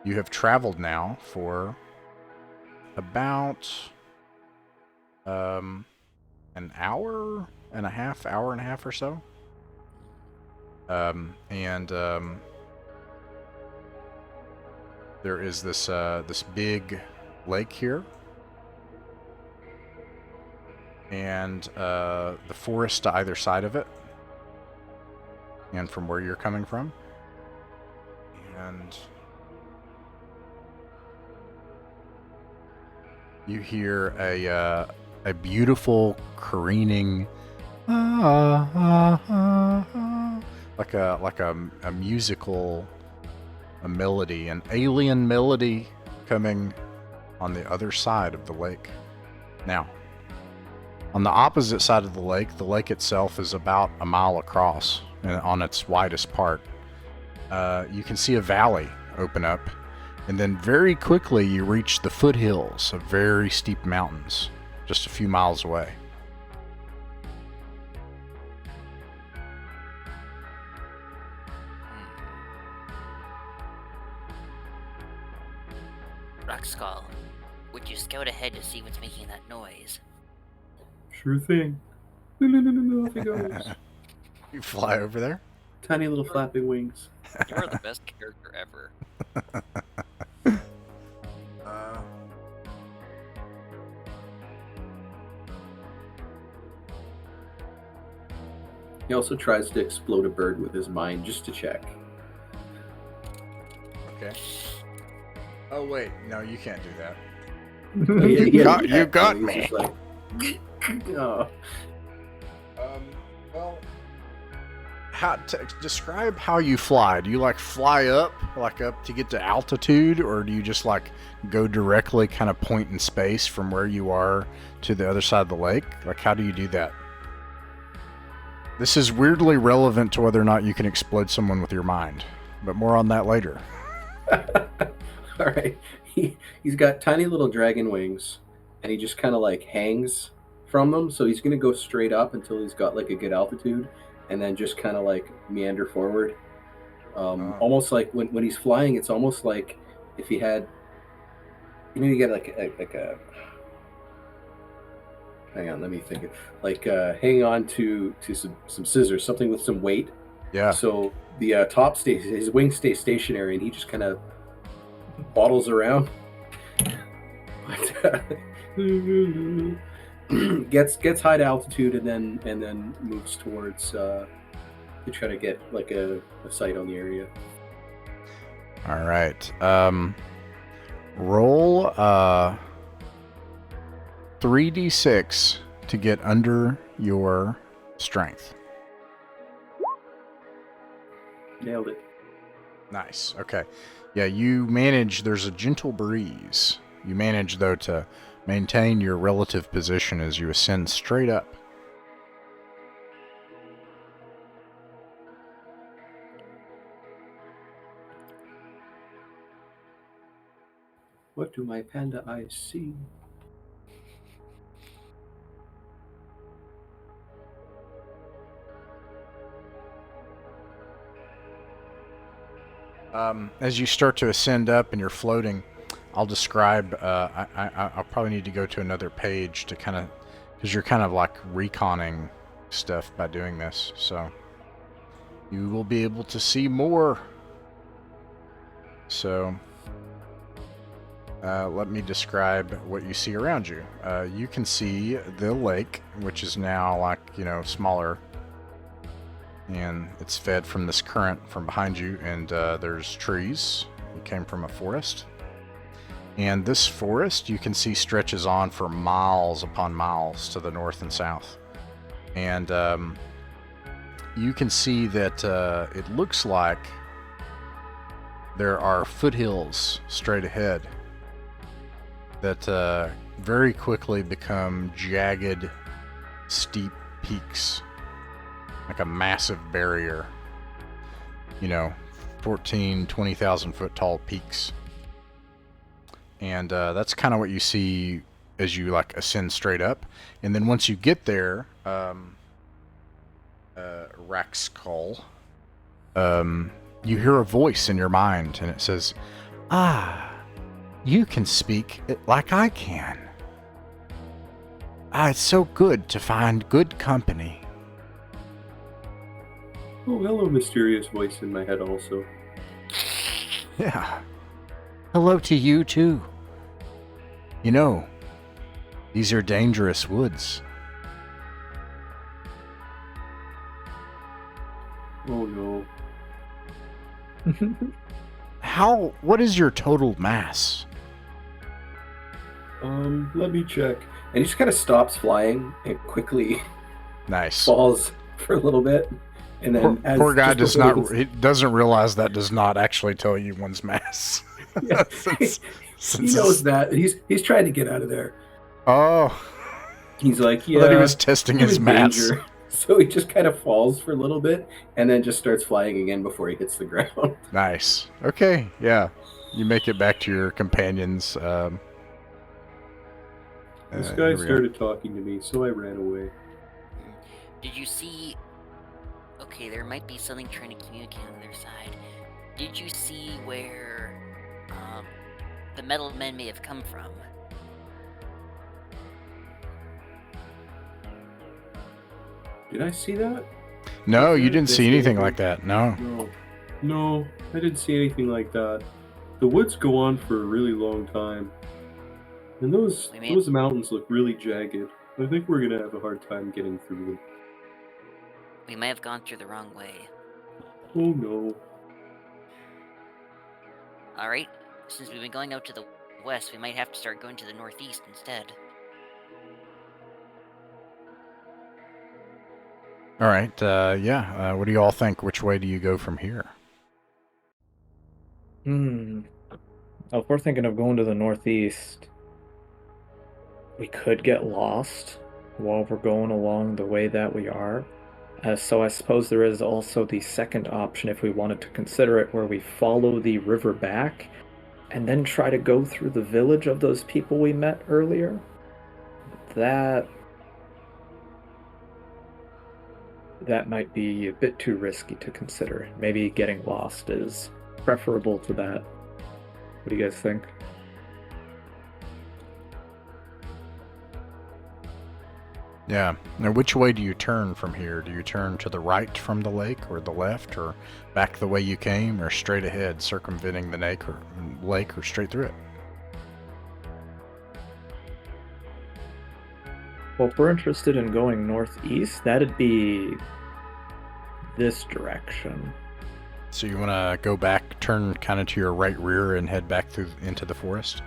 You have traveled now for about an hour and a half or so. There is this big lake here, and the forest to either side of it, and from where you're coming from, and you hear a beautiful careening, like a musical, a melody, an alien melody coming on the other side of the lake. Now, on the opposite side of the lake itself is about a mile across, and on its widest part. You can see a valley open up, and then very quickly you reach the foothills of very steep mountains just a few miles away. Rockskull, would you scout ahead to see what's making that noise? Sure thing. Off he goes. You fly over there? Tiny little flapping wings. You're the best character ever. He also tries to explode a bird with his mind just to check. Okay. Oh wait, no, you can't do that. You got He's me. just like, oh. Well, describe how you fly. Do you like fly up to get to altitude, or do you just like go directly, kind of point in space from where you are to the other side of the lake? Like, how do you do that? This is weirdly relevant to whether or not you can explode someone with your mind, but more on that later. All right. He's got tiny little dragon wings, and he just kind of like hangs from them. So he's going to go straight up until he's got like a good altitude, and then just kind of like meander forward. Almost like when he's flying, it's almost like if he had, you get like a hang on, let me think. Like hanging on to some scissors, something with some weight. Yeah. So the top stays, his wings stay stationary, and he just kind of bottles around. gets high to altitude, and then moves towards to try to get like a sight on the area. All right. Roll 3d6 to get under your strength. Nailed it. Nice. Okay. Yeah, you manage, there's a gentle breeze. You manage, though, to maintain your relative position as you ascend straight up. What do my panda eyes see? As you start to ascend up and you're floating, I'll describe, I'll probably need to go to another page to kind of, because you're kind of like reconning stuff by doing this, so you will be able to see more. So, let me describe what you see around you. You can see the lake, which is now like, smaller, and it's fed from this current from behind you, and there's trees. It came from a forest. And this forest, you can see, stretches on for miles upon miles to the north and south. And you can see that it looks like there are foothills straight ahead that very quickly become jagged, steep peaks, like a massive barrier, 14, 20,000 foot tall peaks. And that's kind of what you see as you like ascend straight up. And then once you get there, Raxkull, you hear a voice in your mind, and it says, you can speak it like I can. It's so good to find good company. Oh, hello, mysterious voice in my head also. Yeah. Hello to you, too. You know, these are dangerous woods. Oh, no. What is your total mass? Let me check. And he just kind of stops flying and quickly Nice. falls for a little bit. And then Poor guy just before he doesn't realize that does not actually tell you one's mass. Yeah. He knows that. He's trying to get out of there. Oh. He's like, I thought he yeah, was testing I'm his in mass. danger. So he just kind of falls for a little bit and then just starts flying again before he hits the ground. Nice. Okay, yeah. You make it back to your companions. This here guy we go. started talking to me, so I ran away. Did you see... Okay, there might be something trying to communicate on the other side. Did you see where the metal men may have come from? Did I see that? No, you didn't see anything like that. No. No, I didn't see anything like that. The woods go on for a really long time. And those mountains look really jagged. I think we're gonna have a hard time getting through them. We might have gone through the wrong way. Oh no. Alright, since we've been going out to the west, we might have to start going to the northeast instead. All right, yeah. What do you all think? Which way do you go from here? Well, if we're thinking of going to the northeast, we could get lost while we're going along the way that we are. So I suppose there is also the second option if we wanted to consider it, where we follow the river back and then try to go through the village of those people we met earlier. That might be a bit too risky to consider. Maybe getting lost is preferable to that. What do you guys think? Yeah. Now, which way do you turn from here? Do you turn to the right from the lake, or the left, or back the way you came, or straight ahead, circumventing the lake, or straight through it? Well, if we're interested in going northeast, that'd be this direction. So you want to go back, turn kind of to your right rear, and head back into the forest?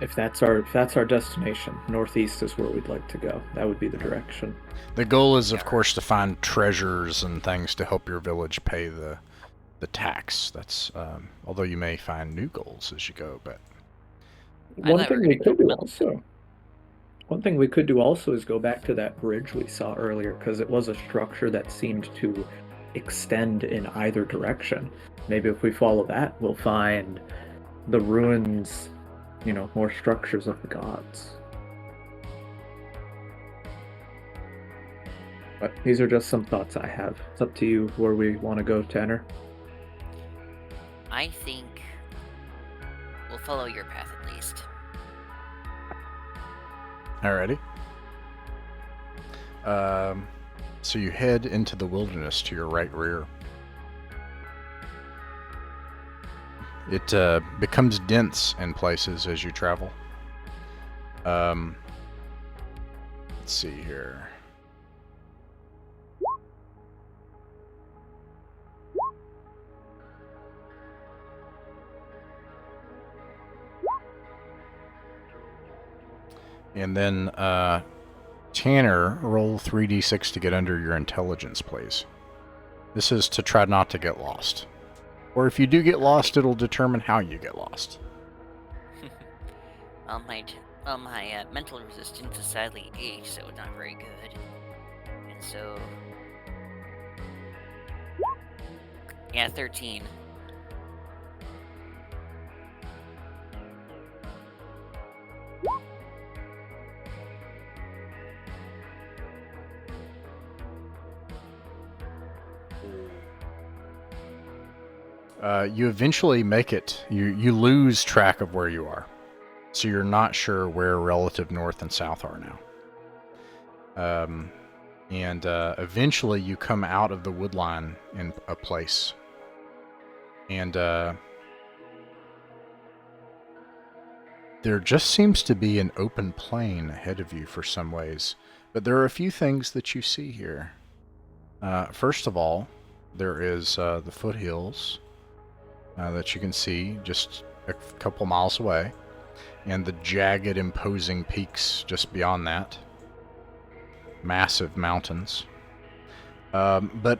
If that's our destination, northeast is where we'd like to go. That would be the direction. The goal is, of course, to find treasures and things to help your village pay the tax. That's although you may find new goals as you go, but one thing we could do also is go back to that bridge we saw earlier, because it was a structure that seemed to extend in either direction. Maybe if we follow that, we'll find the ruins, more structures of the gods. But these are just some thoughts I have. It's up to you where we want to go, Tanner. I think we'll follow your path at least. alrighty. So you head into the wilderness to your right rear. It becomes dense in places as you travel. Let's see here. And then, Tanner, roll 3d6 to get under your intelligence, please. This is to try not to get lost. Or if you do get lost, it'll determine how you get lost. My mental resistance is sadly 8, so it's not very good. And so... Yeah, 13. You eventually make it. You lose track of where you are. So you're not sure where relative north and south are now. And eventually you come out of the woodline in a place. And there just seems to be an open plain ahead of you for some ways. But there are a few things that you see here. First of all, there is the foothills that you can see just a couple miles away, and the jagged, imposing peaks just beyond that. Massive mountains. But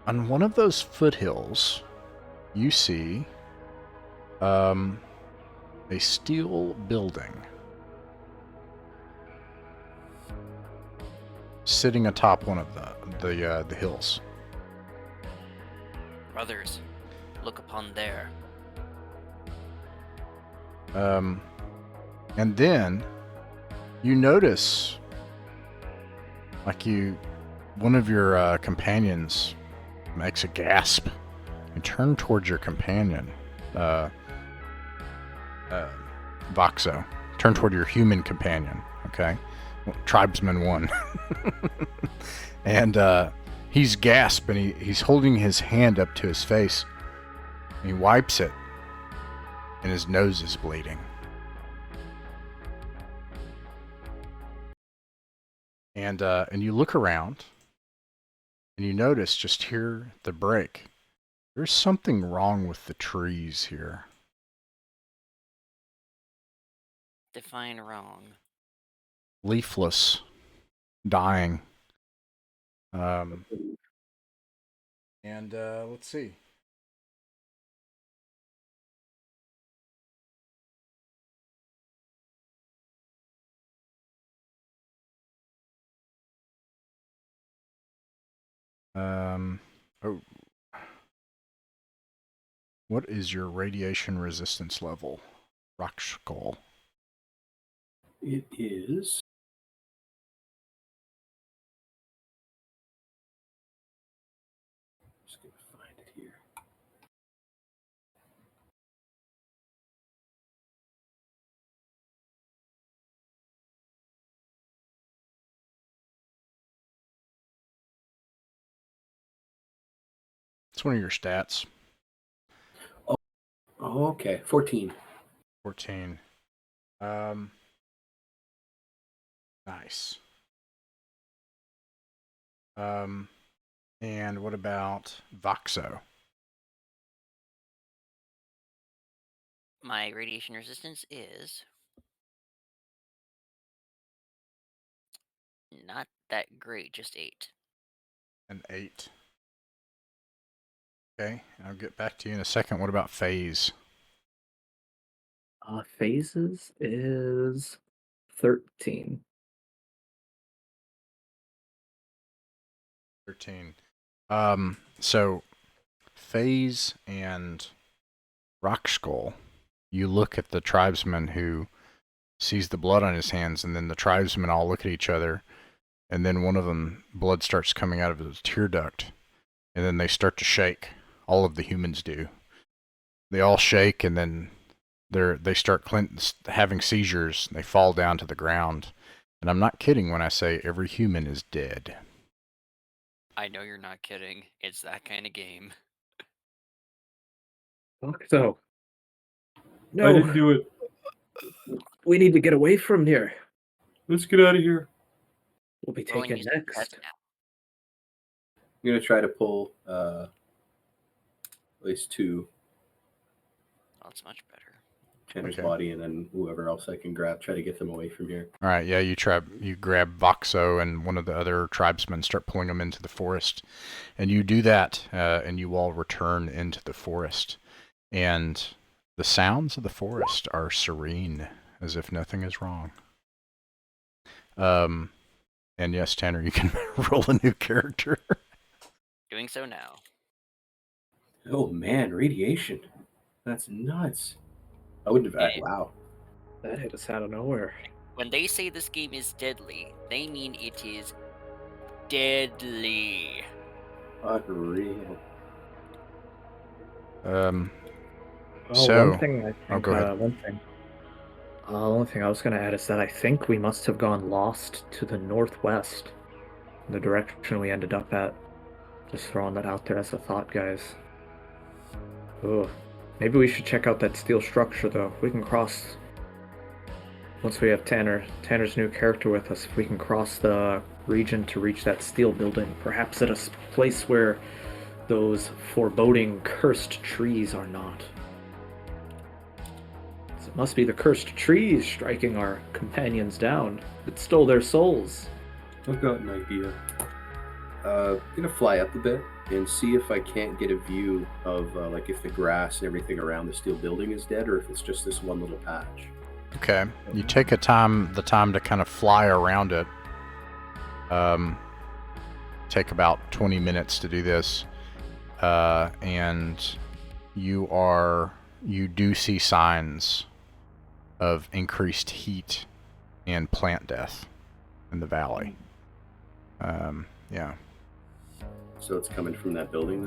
on one of those foothills, you see a steel building sitting atop one of the hills. Brothers, look upon there. And then you notice, one of your companions makes a gasp. You turn towards your companion, Voxo. Turn toward your human companion, okay? Tribesman 1. And he's gasped, and he's holding his hand up to his face. And he wipes it, and his nose is bleeding. And you look around, and you notice just here at the break, there's something wrong with the trees here. Define wrong. Leafless, dying. And let's see. Oh. What is your radiation resistance level, Rock Skull? It is. Just gonna find it here. It's one of your stats. Oh, okay. 14. 14. Nice. And what about Voxo? My radiation resistance is not that great, just 8. An 8. Okay, I'll get back to you in a second. What about Phase? Phases is 13. 13. So Phase and Rock Skull, you look at the tribesman who sees the blood on his hands, and then the tribesmen all look at each other, and then one of them, blood starts coming out of his tear duct, and then they start to shake. All of the humans do. They all shake, and then they start having seizures. They fall down to the ground. And I'm not kidding when I say every human is dead. I know you're not kidding. It's that kind of game. So, no, I didn't do it. we need to get away from here. Let's get out of here. We'll be Rolling taken music next. test now. I'm gonna try to pull at least 2 Oh, it's much better. Tanner's Okay. body, and then whoever else I can grab. Try to get them away from here. All right, yeah, you grab Voxo and one of the other tribesmen, start pulling them into the forest. And you do that, and you all return into the forest. And the sounds of the forest are serene, as if nothing is wrong. And yes, Tanner, you can roll a new character. Doing so now. Oh man, radiation. That's nuts. I wouldn't have. Wow. That hit us out of nowhere. When they say this game is deadly, they mean it is deadly. Unreal. So- one thing I think, go ahead. one thing I was going to add is that I think we must have gone lost to the northwest. the direction we ended up at. Just throwing that out there as a thought, guys. Ugh. Maybe we should check out that steel structure, though. We can cross... Once we have Tanner's new character with us, if we can cross the region to reach that steel building, perhaps at a place where those foreboding cursed trees are not. It must be the cursed trees striking our companions down. It stole their souls. I've got an idea. I'm gonna fly up a bit and see if I can't get a view of like if the grass and everything around the steel building is dead, or if it's just this one little patch. Okay, you take the time to kind of fly around it. Take about 20 minutes to do this, and you do see signs of increased heat and plant death in the valley. Yeah. So it's coming from that building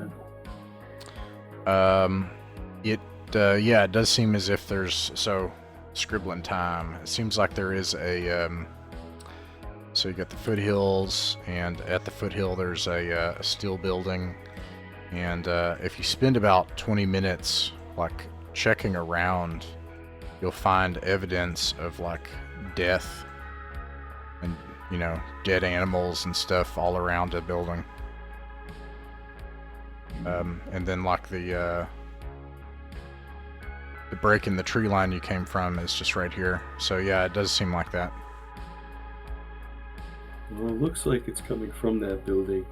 then? It does seem as if there's, so scribbling time, it seems like there is a, so you got the foothills, and at the foothill there's a steel building, and if you spend about 20 minutes like checking around, you'll find evidence of like death and, you know, dead animals and stuff all around the building. And then like the break in the tree line you came from is just right here. So yeah, it does seem like that. Well, it looks like it's coming from that building.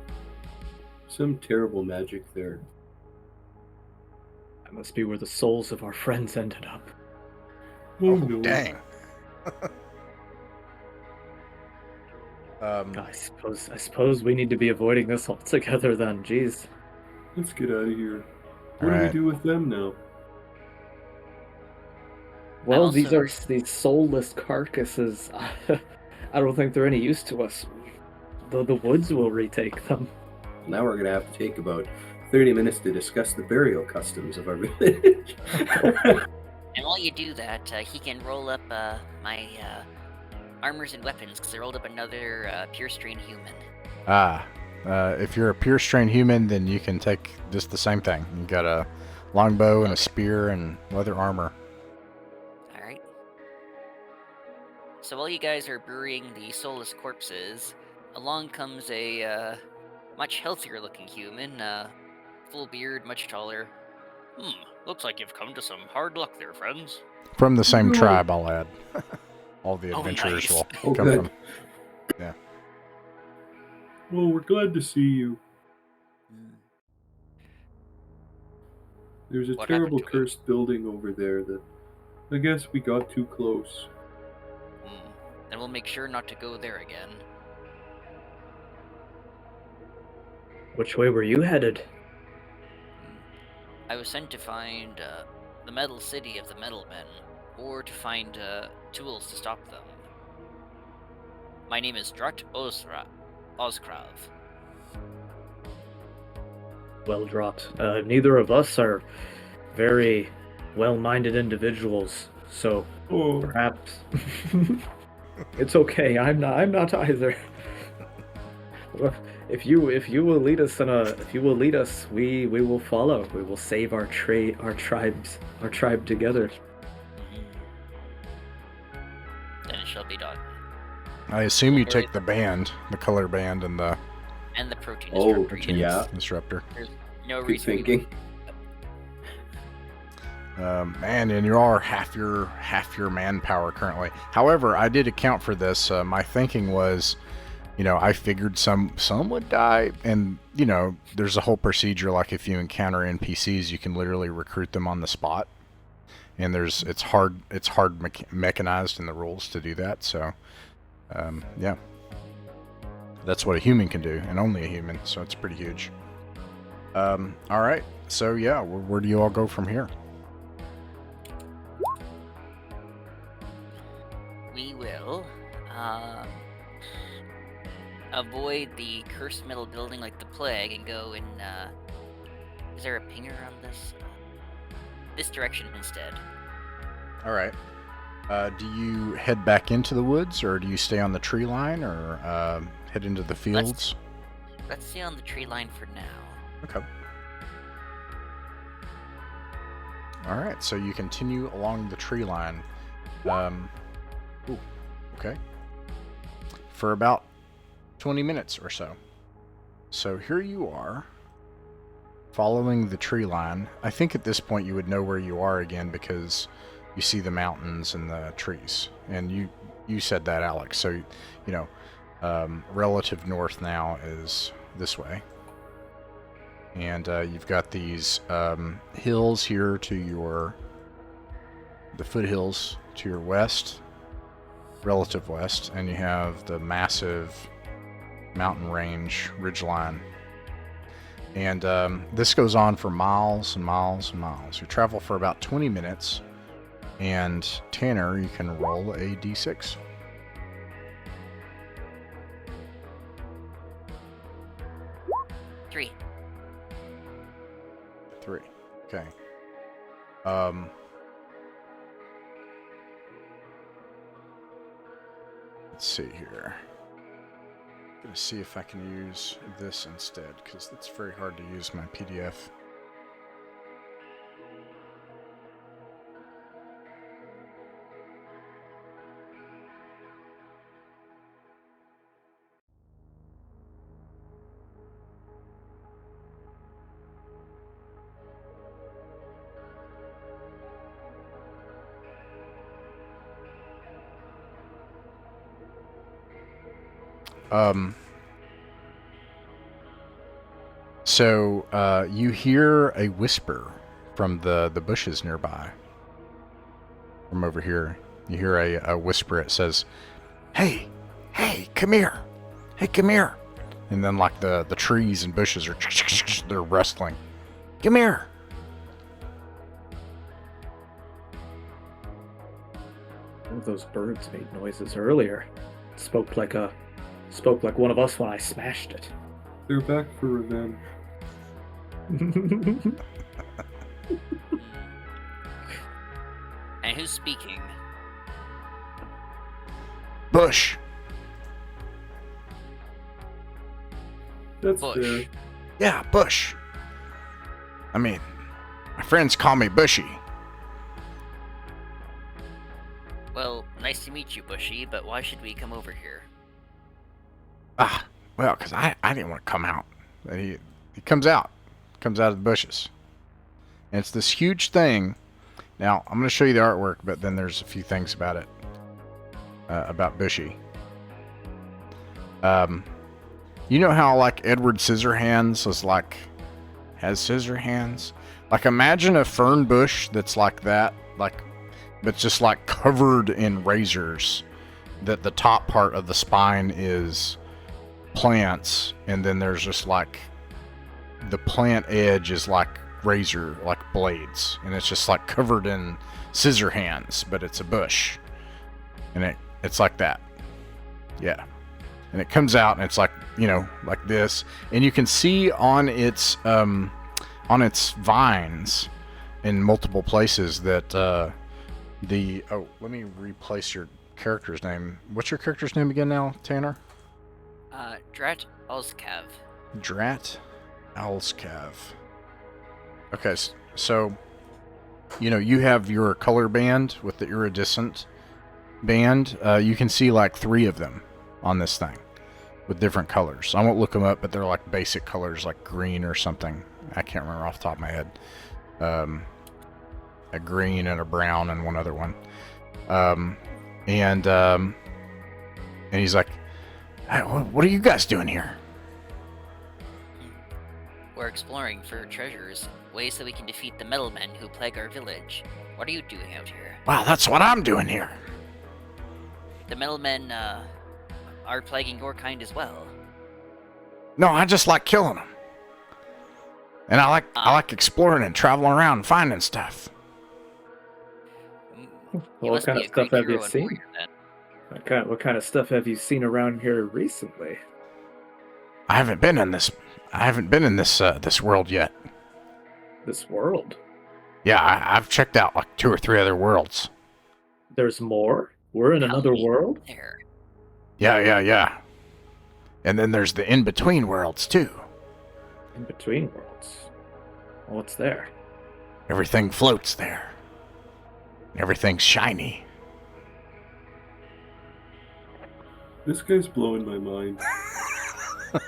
Some terrible magic there. That must be where the souls of our friends ended up. Oh, no. dang. I suppose we need to be avoiding this altogether then. Jeez. Let's get out of here. What do Alright. we do with them now? Well, Also- these soulless carcasses. I don't think they're any use to us. Though the woods will retake them. Now we're going to have to take about 30 minutes to discuss the burial customs of our village. And while you do that, he can roll up my armors and weapons, because I rolled up another pure strain human. If you're a pure strain human, then you can take just the same thing. You got a longbow and a spear and leather armor. Alright. So while you guys are burying the soulless corpses, along comes a much healthier looking human, full beard, much taller. Looks like you've come to some hard luck there, friends. From the same No. tribe, I'll add. All the Oh, adventurers nice. will Oh, come good. from. Yeah. Well, we're glad to see you. There's a What terrible happened to it? cursed building over there that I guess we got too close. Then we'll make sure not to go there again. Which way were you headed? I was sent to find the metal city of the metal men, or to find tools to stop them. My name is Drat Oskrav. Well, Drot, neither of us are very well-minded individuals, so Oh, perhaps it's okay. I'm not either. Well, if you will lead us we will follow. We will save our tribe together. Then it shall be done. I assume you take the band, the color band, and the And the protein Oh, disruptor. yeah. disruptor. There's no good reason we thinking. And you are half your manpower currently. However, I did account for this. My thinking was, I figured some would die, and there's a whole procedure. Like if you encounter NPCs, you can literally recruit them on the spot, and it's hard mechanized in the rules to do that. So, yeah, that's what a human can do, and only a human. So it's pretty huge. All right. So yeah, where do you all go from here? We will avoid the cursed metal building like the plague and go in. Is there a pinger on this direction instead? All right. Do you head back into the woods, or do you stay on the tree line, or head into the fields? Let's stay on the tree line for now. Okay. All right, so you continue along the tree line. Okay. For about 20 minutes or so. So here you are, following the tree line. I think at this point you would know where you are again because you see the mountains and the trees. And you said that, Alex. So, relative north now is this way. And you've got these hills here to the foothills to your west, relative west, and you have the massive mountain range ridgeline. And this goes on for miles and miles and miles. You travel for about 20 minutes, and Tanner, you can roll a d6. Three. Okay. Let's see here. I'm gonna see if I can use this instead, because it's very hard to use my PDF. So you hear a whisper from the bushes nearby. From over here, you hear a whisper. It says, "Hey, come here! Hey, come here!" And then like the trees and bushes are they're rustling. Come here! One of those birds made noises earlier. Spoke like one of us when I smashed it. They're back for revenge. And who's speaking? Bush. That's Bush. fair. Yeah, Bush. I mean, my friends call me Bushy. Well, nice to meet you, Bushy, but why should we come over here? Well, because I didn't want to come out. He comes out of the bushes. And it's this huge thing. Now, I'm going to show you the artwork, but then there's a few things about it. About Bushy. You know how, like, Edward Scissorhands has scissor hands? Like, imagine a fern bush that's like that, but just, like, covered in razors. That the top part of the spine is plants, and then there's just, like, the plant edge is like razor, like blades, and it's just like covered in scissor hands, but it's a bush, and it's like that. Yeah. And it comes out and it's like, like this, and you can see on its vines in multiple places that let me replace your character's name. What's your character's name again now, Tanner? Drat Olskav. Drat Alskav. Okay, so, you have your color band with the iridescent band. You can see like 3 of them on this thing with different colors. I won't look them up, but they're like basic colors, like green or something. I can't remember off the top of my head. A green and a brown and one other one. And he's like, "Hey, what are you guys doing here?" We're exploring for treasures, ways that we can defeat the metal men who plague our village. What are you doing out here? Wow, that's what I'm doing here. The metal men, are plaguing your kind as well. No, I just like killing them. And I like exploring and traveling around and finding stuff. You What must kind be of a great stuff have you hero and seen? warrior, then. What kind of stuff have you seen around here recently? I haven't been in this this world yet. This world? Yeah, I've checked out like 2 or 3 other worlds. There's more? We're in How another many world? There. Yeah. And then there's the in-between worlds, too. In between worlds. What's there? Everything floats there. Everything's shiny. This guy's blowing my mind. I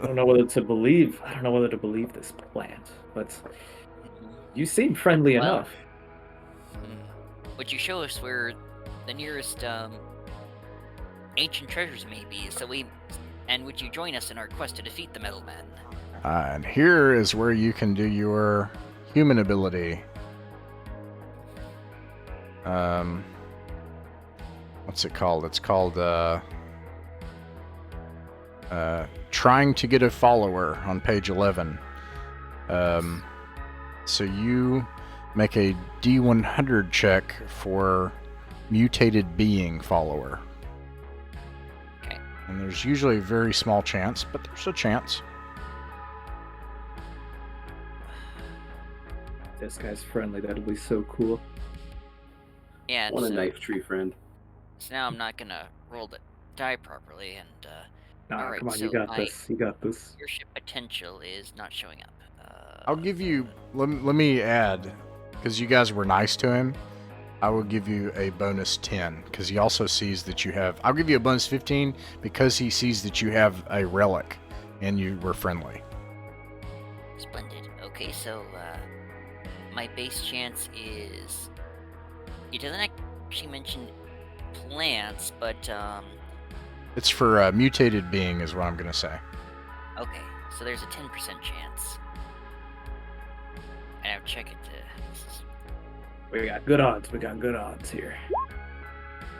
don't know whether to believe this plant, but you seem friendly Well, enough. Would you show us where the nearest ancient treasures may be? And would you join us in our quest to defeat the Metal Men? And here is where you can do your human ability. What's it called? It's called trying to get a follower on page 11. So you make a D100 check for mutated being follower. Okay. And there's usually a very small chance, but there's a chance. This guy's friendly. That'll be so cool. Yeah. What a so, knife tree friend. so now I'm not gonna roll the die properly, and Nah, Alright, come on, so you got my- this. You got this. your ship potential is not showing up. I'll give you. Let me add, because you guys were nice to him. I will give you a bonus 10 because he also sees that you have. I'll give you a bonus 15 because he sees that you have a relic and you were friendly. Splendid. Okay, so my base chance is. It doesn't actually mention plants, but It's for mutated being, is what I'm gonna say. okay. So there's a 10% chance. And I'll check it to. We got good odds. We got good odds here.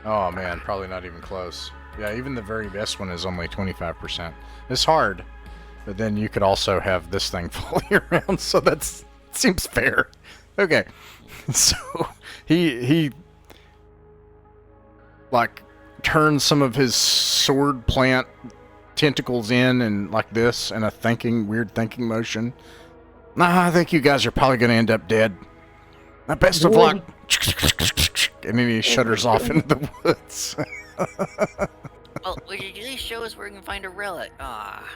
Oh man, probably not even close. Yeah, even the very best one is only 25%. It's hard, but then you could also have this thing falling around, so that seems fair. Okay, so he like turns some of his sword plant tentacles in and like this in a weird thinking motion. Nah, I think you guys are probably going to end up dead. Best of luck. And then he shudders off into the woods. Well, would you at least show us where we can find a relic? Ah.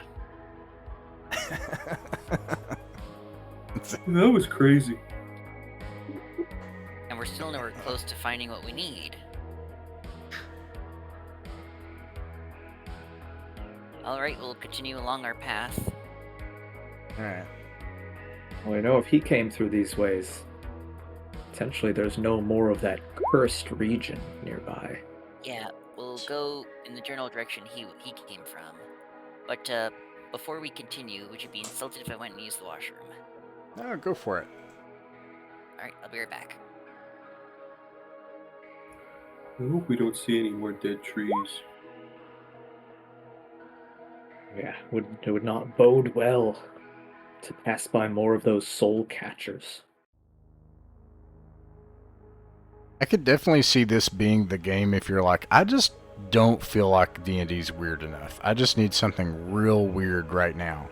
That was crazy. And we're still nowhere close to finding what we need. Alright, we'll continue along our path. Alright. Well, I know if he came through these ways, potentially there's no more of that cursed region nearby. Yeah, we'll go in the general direction he came from. But before we continue, would you be insulted if I went and used the washroom? No, go for it. Alright, I'll be right back. I hope we don't see any more dead trees. Yeah, it would not bode well to pass by more of those soul catchers. I could definitely see this being the game if you're like, I just don't feel like D&D's weird enough. I just need something real weird right now.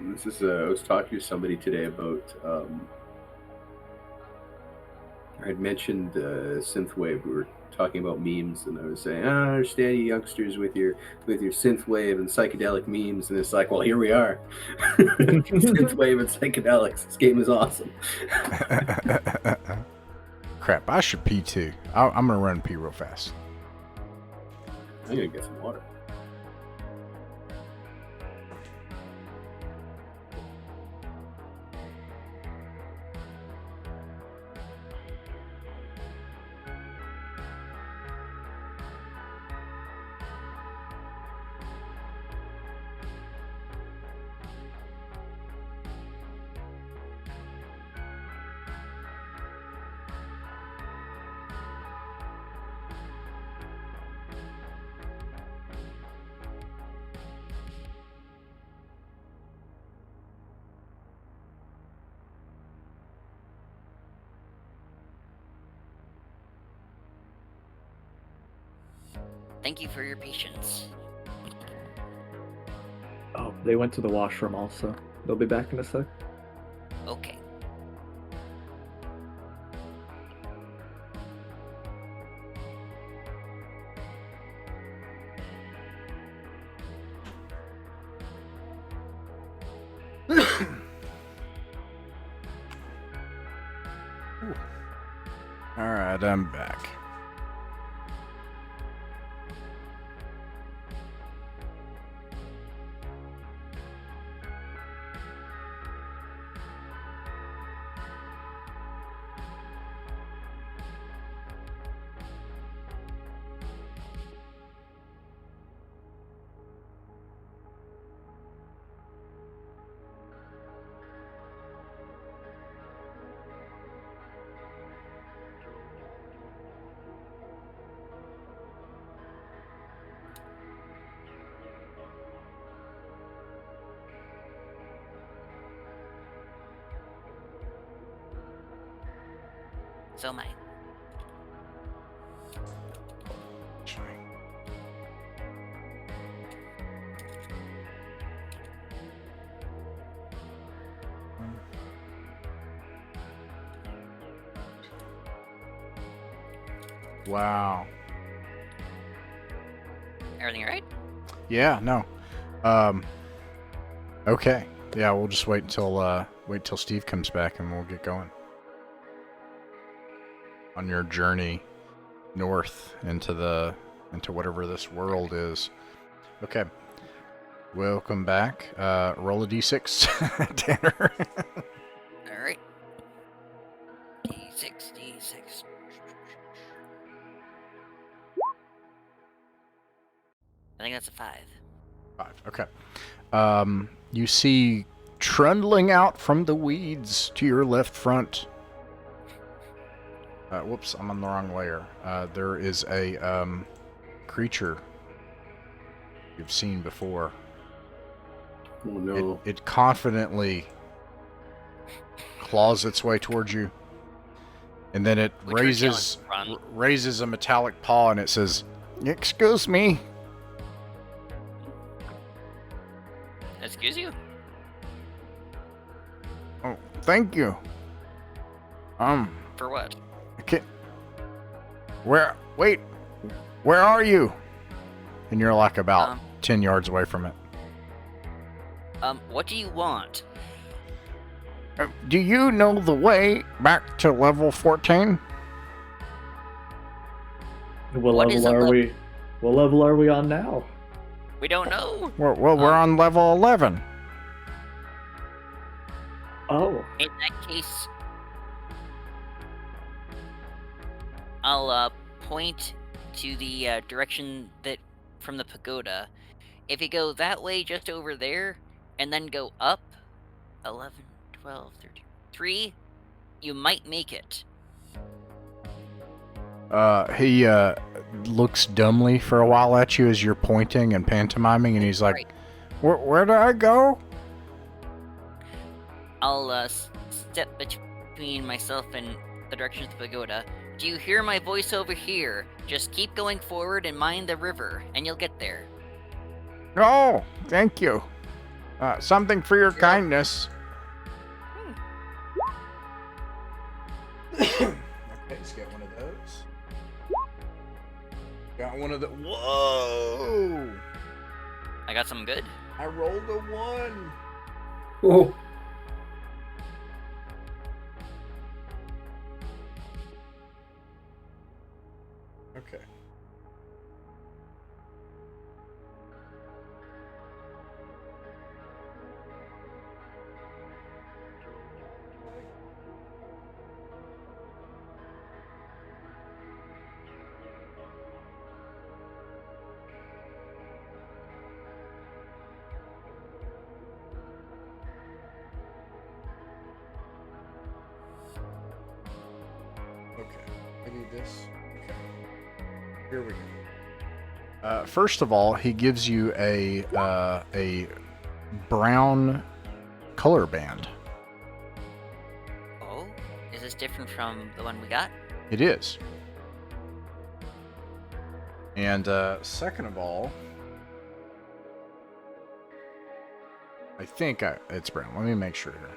This is I was talking to somebody today about I had mentioned synthwave. We were talking about memes, and I was saying, I understand you youngsters with your synthwave and psychedelic memes, and it's like, well, here we are. Synthwave and psychedelics. This game is awesome. Crap, I should pee too. I'm gonna run and pee real fast. I'm gonna get some water. Thank you for your patience. Oh, they went to the washroom also. They'll be back in a sec. Okay. Alright, I'm back. So am I. Wow. Everything all right? Yeah, no. Okay. Yeah, we'll just wait till Steve comes back and we'll get going. On your journey north into whatever this world is. Okay. Welcome back. Roll a d6, Tanner. All right. D6, D6. I think that's a 5. 5. Okay. You see trundling out from the weeds to your left front. Whoops, I'm on the wrong layer. There is a creature you've seen before. Oh no. It confidently claws its way towards you, and then it We try to yell raises and run. raises a metallic paw, and it says, "Excuse me." Excuse you? Oh, thank you. For what? Okay. Wait, where are you? And you're like about 10 yards away from it. What do you want? Do you know the way back to level 14? What What is level a are we? What level are we on now? We don't know. Well, we're on level 11. Oh, In that case, I'll point to the direction that from the pagoda. If you go that way, just over there, and then go up 11, 12, 13, 3, you might make it. He looks dumbly for a while at you as you're pointing and pantomiming, and he's like, Right. Where do I go? I'll step between myself and the direction of the pagoda. Do you hear my voice over here? Just keep going forward and mind the river, and you'll get there. Oh, thank you. Something for your kindness. Okay, let's get one of those. Got one of the... Whoa! I got something good. I rolled a 1. Oh. Okay. Okay, maybe this. Okay, here we go. First of all, he gives you a brown color band. Oh, is this different from the one we got? It is. And second of all, I think it's brown. Let me make sure here.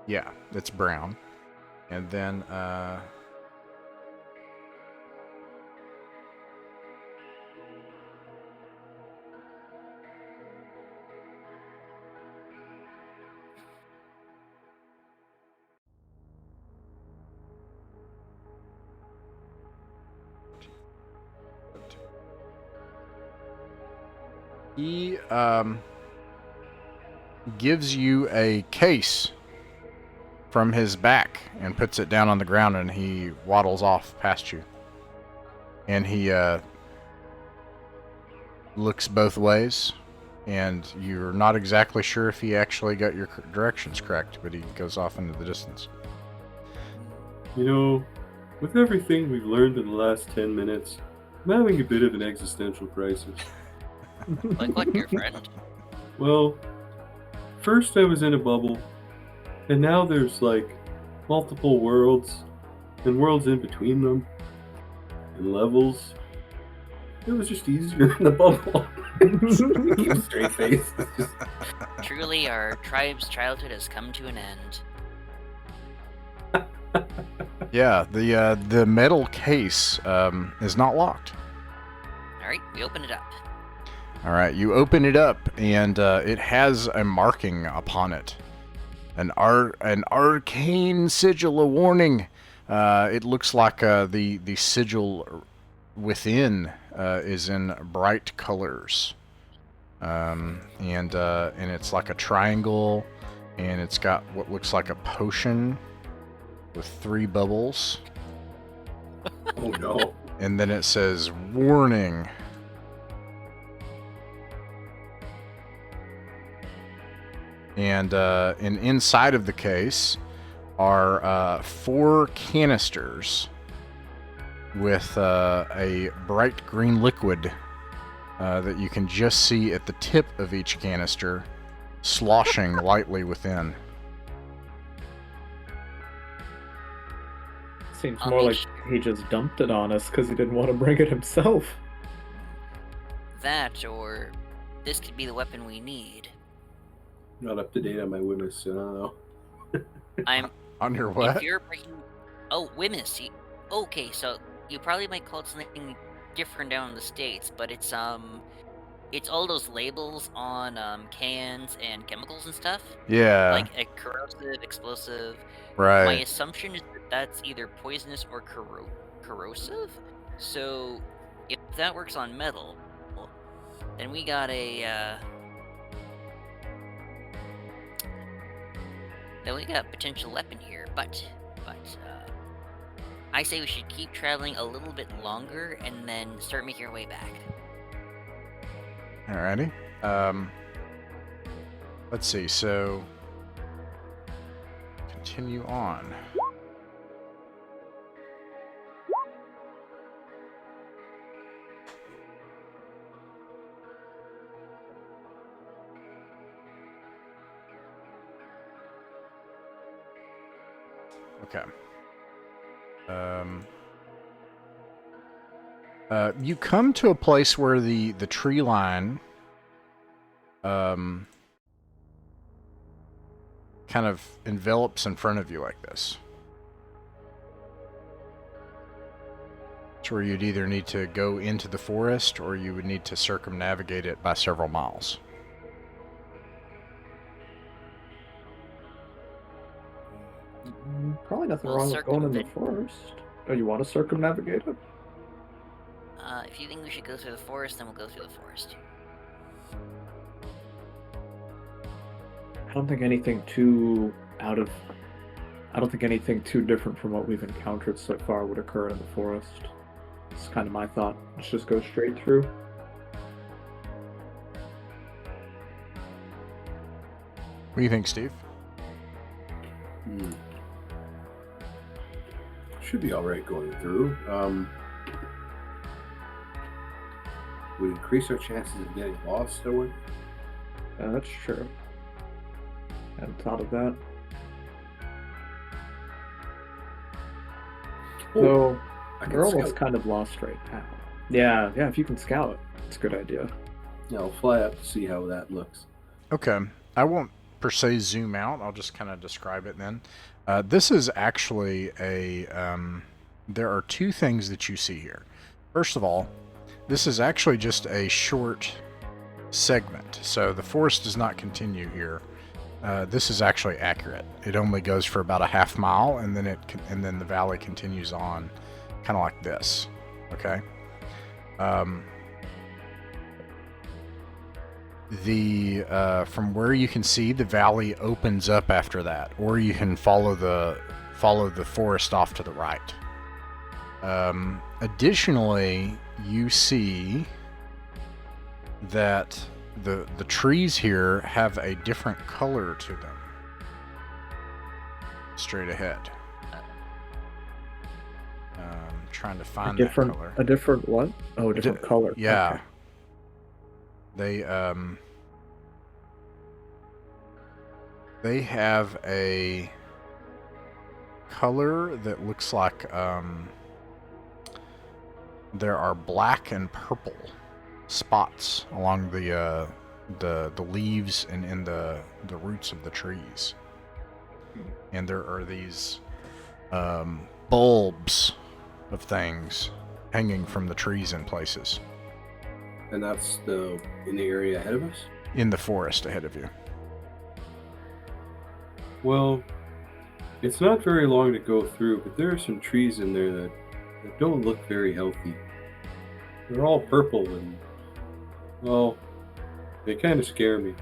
Yeah, it's brown. And then He gives you a case from his back and puts it down on the ground, and he waddles off past you. And he looks both ways, and you're not exactly sure if he actually got your directions correct, but he goes off into the distance. You know, with everything we've learned in the last 10 minutes, I'm having a bit of an existential crisis. Like what, dear friend? Well, first I was in a bubble, and now there's like multiple worlds, and worlds in between them, and levels. It was just easier in the bubble. Keep a straight face. It's just- Truly, our tribe's childhood has come to an end. Yeah, the metal case is not locked. Alright, we open it up. All right, you open it up, and it has a marking upon it. An arcane sigil, a warning. It looks like the sigil within is in bright colors, and it's like a triangle, and it's got what looks like a potion with 3 bubbles, Oh no. and then it says warning. And inside of the case are 4 canisters with a bright green liquid that you can just see at the tip of each canister sloshing lightly within. Seems more like he just dumped it on us because he didn't want to bring it himself. That, or this could be the weapon we need. Not up to date on my Witness, so I don't know. I'm. On your If what? you're breaking. Oh, Witness. Okay, so you probably might call it something different down in the States, but it's all those labels on cans and chemicals and stuff. Yeah, Like a corrosive, explosive. My right. assumption is that that's either poisonous or corrosive. So, if that works on metal, then we got a potential weapon here. But I say we should keep traveling a little bit longer and then start making our way back. Alrighty. Let's see. So continue on. Okay. You come to a place where the tree line kind of envelops in front of you like this. It's where you'd either need to go into the forest or you would need to circumnavigate it by several miles. Probably nothing Well, wrong with going in the circumvent- forest. Oh, you want to circumnavigate it? If you think we should go through the forest, then we'll go through the forest. I don't think anything too different from what we've encountered so far would occur in the forest. It's kind of my thought. Let's just go straight through. What do you think, Steve? Should be alright going through. Would increase our chances of getting lost, Owen. That's true. Hadn't thought of that. So I we're can almost scout. kind of lost right now. Yeah, if you can scout, it's a good idea. Yeah, I'll fly up to see how that looks. Okay. I won't per se zoom out. I'll just kind of describe it then. This is actually there are 2 things that you see here. First of all, this is actually just a short segment. So the forest does not continue here. This is actually accurate. It only goes for about a half mile, and then the valley continues on, kind of like this. Okay. from where you can see, the valley opens up after that, or you can follow the forest off to the right. Additionally, you see that the trees here have a different color to them. Straight ahead. Trying to find that color. A different what? Oh, a different color. Yeah. Okay. They have a color that looks like there are black and purple spots along the leaves and in the roots of the trees. And there are these bulbs of things hanging from the trees in places. And that's in the area ahead of us? In the forest ahead of you. Well, it's not very long to go through, but there are some trees in there that don't look very healthy. They're all purple and, well, they kind of scare me.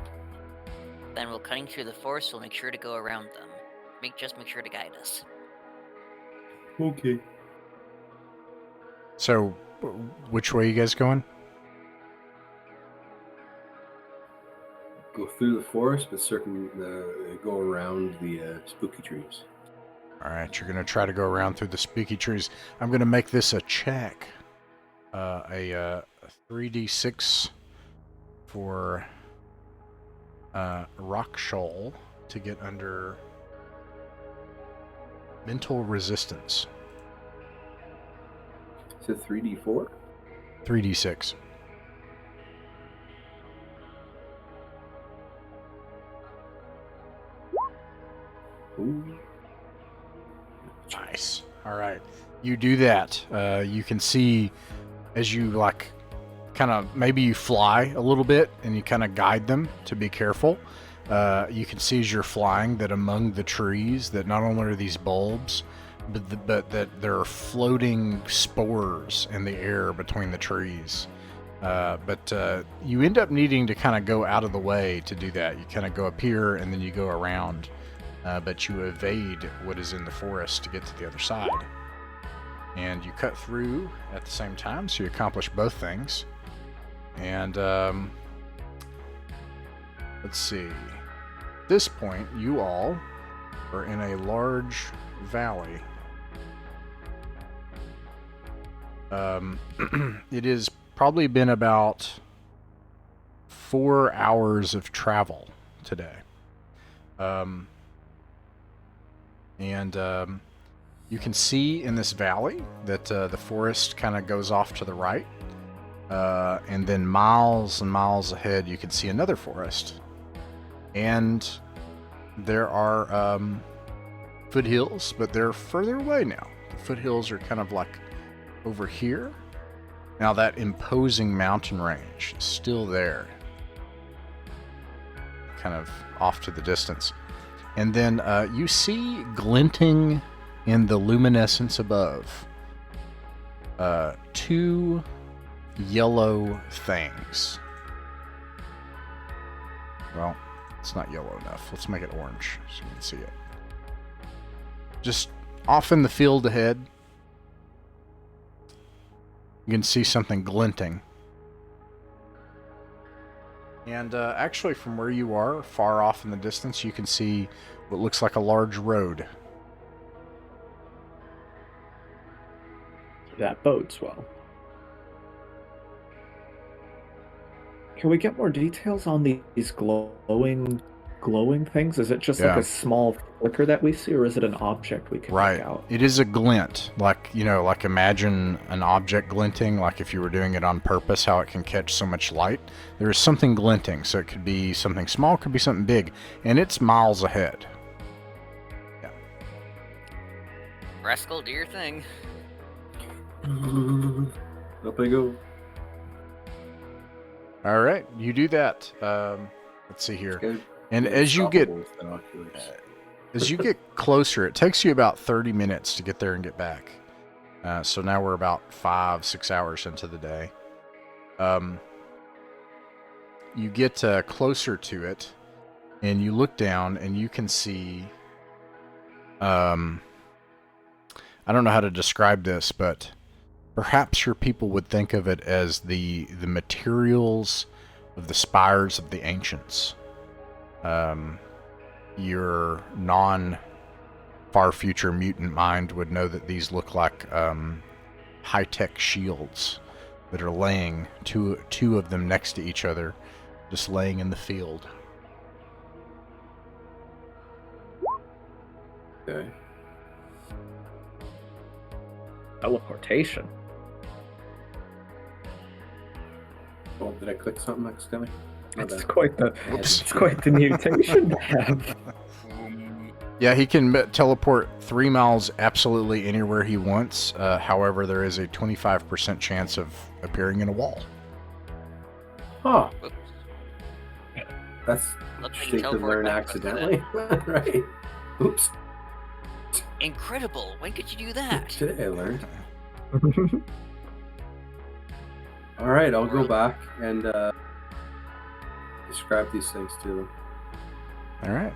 Then while cutting through the forest, we'll make sure to go around them. Just make sure to guide us. Okay. So, which way are you guys going? Go through the forest, but go around the spooky trees. All right, you're going to try to go around through the spooky trees. I'm going to make this a check. A 3d6 for Rock Shoal to get under mental resistance. Is it 3d4? 3d6. Ooh. Nice. All right. You do that. You can see as you kind of, maybe you fly a little bit and you kind of guide them to be careful. You can see as you're flying that among the trees that not only are these bulbs, but that there are floating spores in the air between the trees. But you end up needing to kind of go out of the way to do that. You kind of go up here and then you go around, but you evade what is in the forest to get to the other side. And you cut through at the same time, so you accomplish both things. And let's see. At this point, you all are in a large valley. It has probably been about 4 hours of travel today. You can see in this valley that the forest kind of goes off to the right. And then miles and miles ahead, you can see another forest. And there are foothills, but they're further away now. The foothills are kind of like over here. Now that imposing mountain range is still there, kind of off to the distance. And then you see glinting in the luminescence above 2 yellow things. Well, it's not yellow enough. Let's make it orange so you can see it. Just off in the field ahead, you can see something glinting. And actually from where you are, far off in the distance, you can see what looks like a large road. That bodes well. Can we get more details on these glowing things? Is it just like a small flicker that we see, or is it an object we can make out? It is a glint, like imagine an object glinting, like if you were doing it on purpose, how it can catch so much light. There is something glinting, so it could be something small, could be something big, and it's miles ahead. Yeah. Rascal, do your thing. Up I go. All right, you do that. Let's see here. And as you get closer, it takes you about 30 minutes to get there and get back. So now we're about 5-6 hours into the day. you get closer to it, and you look down, and you can see. I don't know how to describe this, but perhaps your people would think of it as the materials of the spires of the ancients. Your non-far future mutant mind would know that these look like high-tech shields that are laying, two of them next to each other, just laying in the field. Okay. Teleportation. Oh, did I click something accidentally? My It's bad. quite the Whoops. it's quite the mutation to have. Yeah, he can teleport 3 miles absolutely anywhere he wants. However, there is a 25% chance of appearing in a wall. Huh. Whoops. That's Looks like you interesting to teleport learn back up to accidentally. Right. Oops. Incredible! When could you do that? Today I learned. All right, I'll go back and describe these things to them. All right.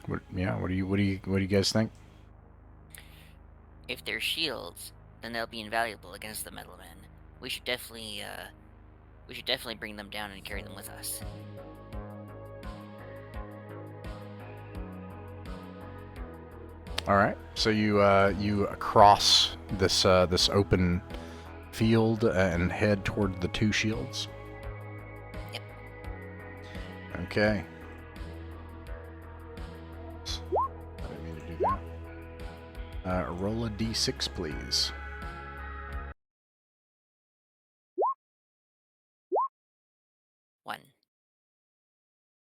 What do you guys think? If they're shields, then they'll be invaluable against the metal men. We should definitely bring them down and carry them with us. All right. So you cross this open field and head toward the 2 shields. Yep. Okay. I didn't mean to do that. Roll a d6, please. One.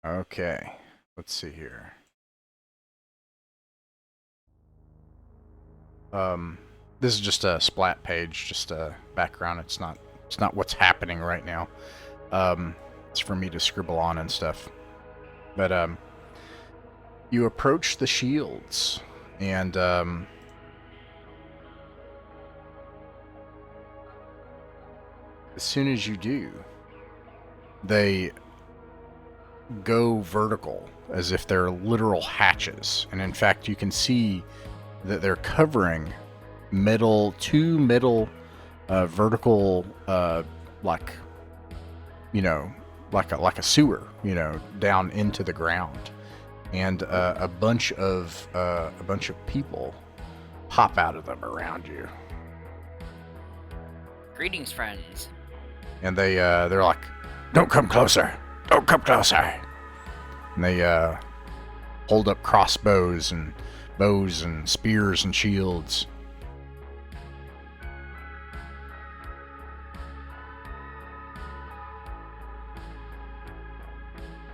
Okay. Let's see here. This is just a splat page, just a background. It's not what's happening right now. It's for me to scribble on and stuff. But you approach the shields, and as soon as you do, they go vertical as if they're literal hatches. And in fact, you can see that they're covering two metal vertical like a sewer, down into the ground. And a bunch of people hop out of them around you. Greetings, friends. And they're like, "Don't come closer! Don't come closer!" And they hold up crossbows and bows and spears and shields.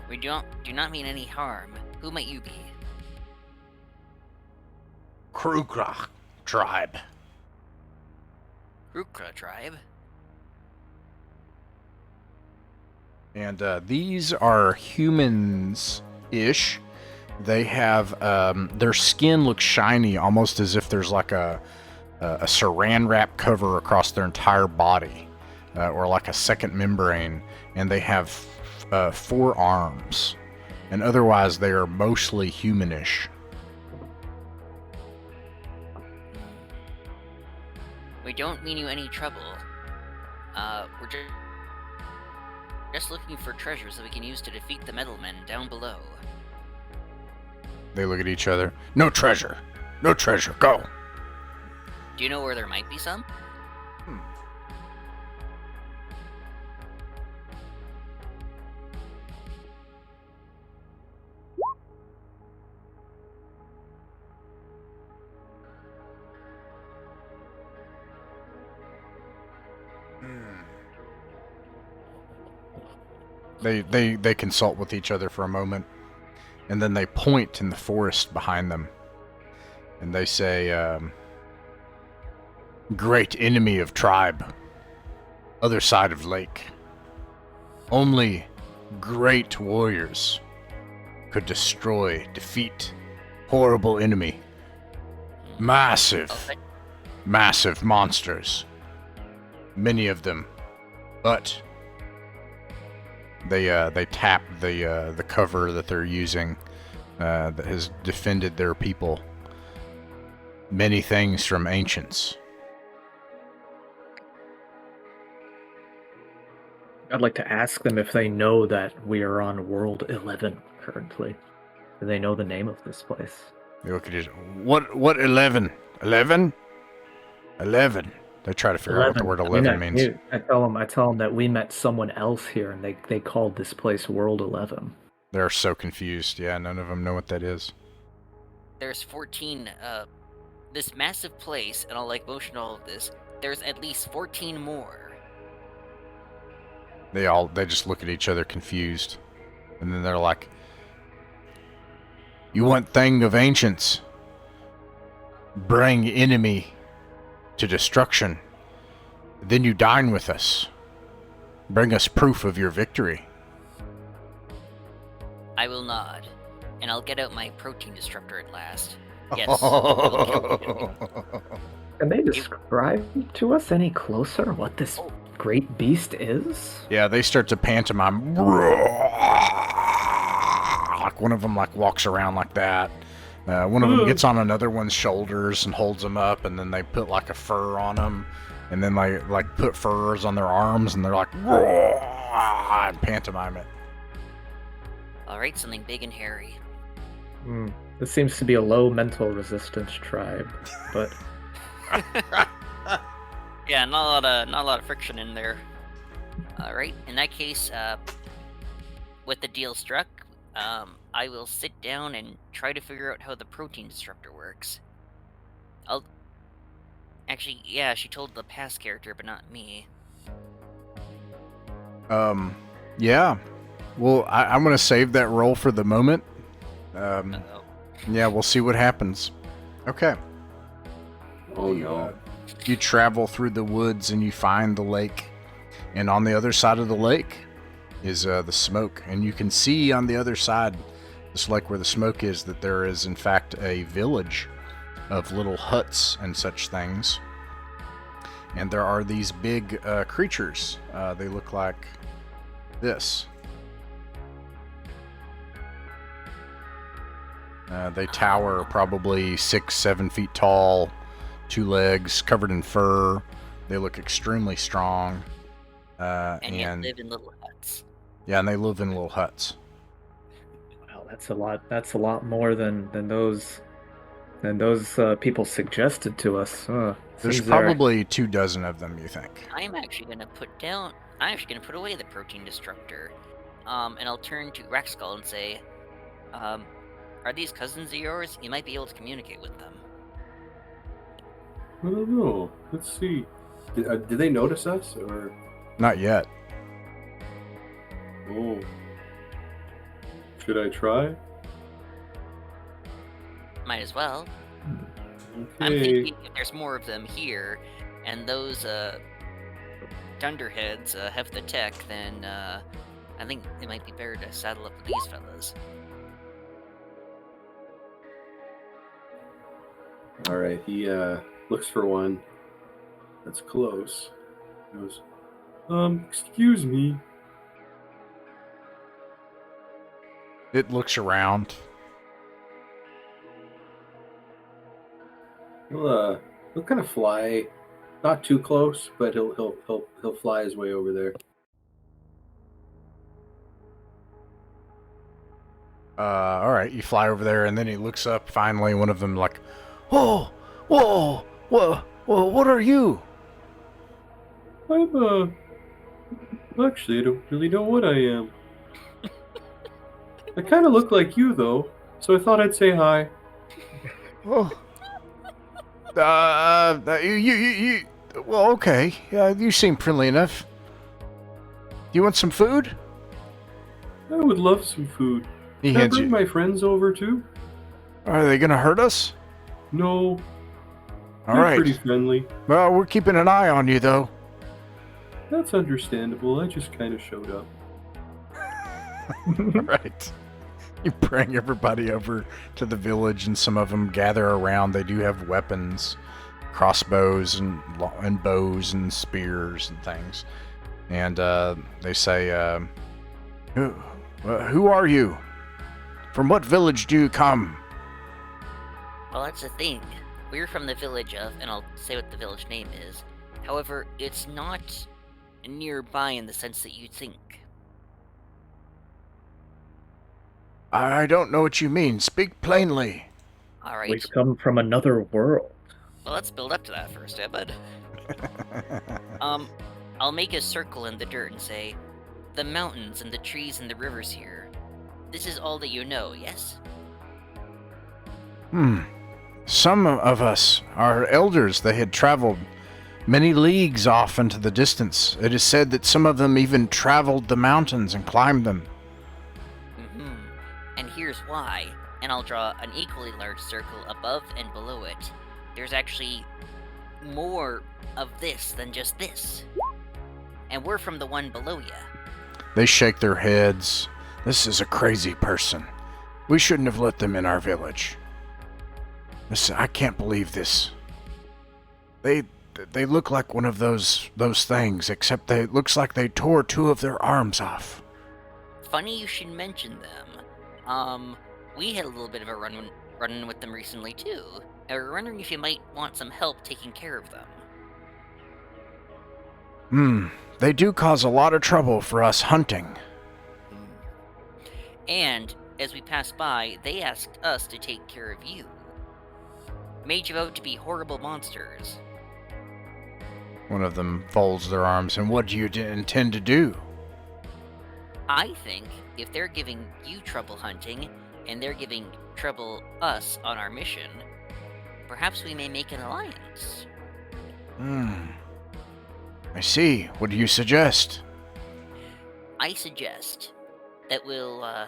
We do not mean any harm. Who might you be? Krukra tribe. Rukra tribe. And these are humans-ish. They have their skin looks shiny, almost as if there's like a saran wrap cover across their entire body, or like a second membrane. And they have 4 arms, and otherwise they are mostly humanish. We don't mean you any trouble. We're just looking for treasures that we can use to defeat the metal men down below. They look at each other. No treasure. No treasure. Go. Do you know where there might be some? They consult with each other for a moment, and then they point in the forest behind them, and they say, "Great enemy of tribe, other side of lake. Only great warriors could defeat horrible enemy. Massive monsters. many of them, but they tap the cover that they're using that has defended their people. Many things from ancients. I'd like to ask them if they know that we are on World 11 currently. Do they know the name of this place? They look at it. What 11? 11? 11. They try to figure out what the word 11 means. I tell them that we met someone else here, and they called this place World 11. They're so confused. Yeah, none of them know what that is. There's 14, this massive place, and I'll like motion all of this, there's at least 14 more. They just look at each other confused. And then they're like, you want thing of ancients? Bring enemy to destruction. Then you dine with us. Bring us proof of your victory. I will nod, and I'll get out my protein disruptor at last. Yes, it will kill you. Can they describe to us any closer what this great beast is? Yeah, they start to pantomime. Like one of them walks around like that. One of them gets on another one's shoulders and holds them up, and then they put a fur on them, and then they put furs on their arms, and they're like, and pantomime it. Alright, something big and hairy. This seems to be a low mental resistance tribe, but Yeah, not a lot of friction in there. Alright, in that case, with the deal struck, I will sit down and try to figure out how the protein disruptor works. Actually, yeah, she told the past character, but not me. Yeah. Well, I'm going to save that roll for the moment. Uh-oh. Yeah, we'll see what happens. Okay. Oh no. You travel through the woods and you find the lake. And on the other side of the lake is the smoke. And you can see on the other side, just like where the smoke is, that there is in fact a village of little huts and such things. And there are these big creatures. They look like this. They tower probably 6-7 feet tall, 2 legs, covered in fur. They look extremely strong. And yet live in little huts. Yeah, and they live in little huts. Wow, that's a lot. That's a lot more than those people suggested to us. There's probably 24 of them, you think? I'm actually gonna put away the protein disruptor, and I'll turn to Raxkull and say, are these cousins of yours? You might be able to communicate with them. I don't know. Let's see. Did they notice us, or? Not yet. Oh. Should I try? Might as well. Okay. I'm thinking if there's more of them here, and those dunderheads have the tech, then I think it might be better to saddle up with these fellas. All right. He looks for one that's close. He goes, excuse me. It looks around. He'll kind of fly, not too close, but he'll fly his way over there. All right, you fly over there, and then he looks up. Finally, one of them whoa, what are you? I'm, actually, I don't really know what I am. I kind of look like you, though, so I thought I'd say hi. Oh. Well, okay. You seem friendly enough. Do you want some food? I would love some food. He Can I hands bring you. my friends over, too? Are they gonna hurt us? No. All They're right. pretty friendly. Well, we're keeping an eye on you, though. That's understandable. I just kind of showed up. All right. You bring everybody over to the village, and some of them gather around. They do have weapons. crossbows and bows and spears and things. And they say, who are you? From what village do you come? Well, that's the thing. We're from the village of, and I'll say what the village name is. However, it's not nearby in the sense that you'd think. I don't know what you mean. Speak plainly. Alright. We've come from another world. Well, let's build up to that first, bud. I'll make a circle in the dirt and say, the mountains and the trees and the rivers here. This is all that you know, yes? Some of us are elders. They had traveled many leagues off into the distance. It is said that some of them even traveled the mountains and climbed them. And here's why. And I'll draw an equally large circle above and below it. There's actually more of this than just this. And we're from the one below ya. They shake their heads. This is a crazy person. We shouldn't have let them in our village. Listen, I can't believe this. They look like one of those things, except it looks like they tore 2 of their arms off. Funny you should mention them. We had a little bit of a run-in with them recently too. I was wondering if you might want some help taking care of them. They do cause a lot of trouble for us hunting. And, as we passed by, they asked us to take care of you. Made you out to be horrible monsters. One of them folds their arms. And what do you intend to do? I think if they're giving you trouble hunting, and they're giving trouble us on our mission, perhaps we may make an alliance. I see. What do you suggest? I suggest that we'll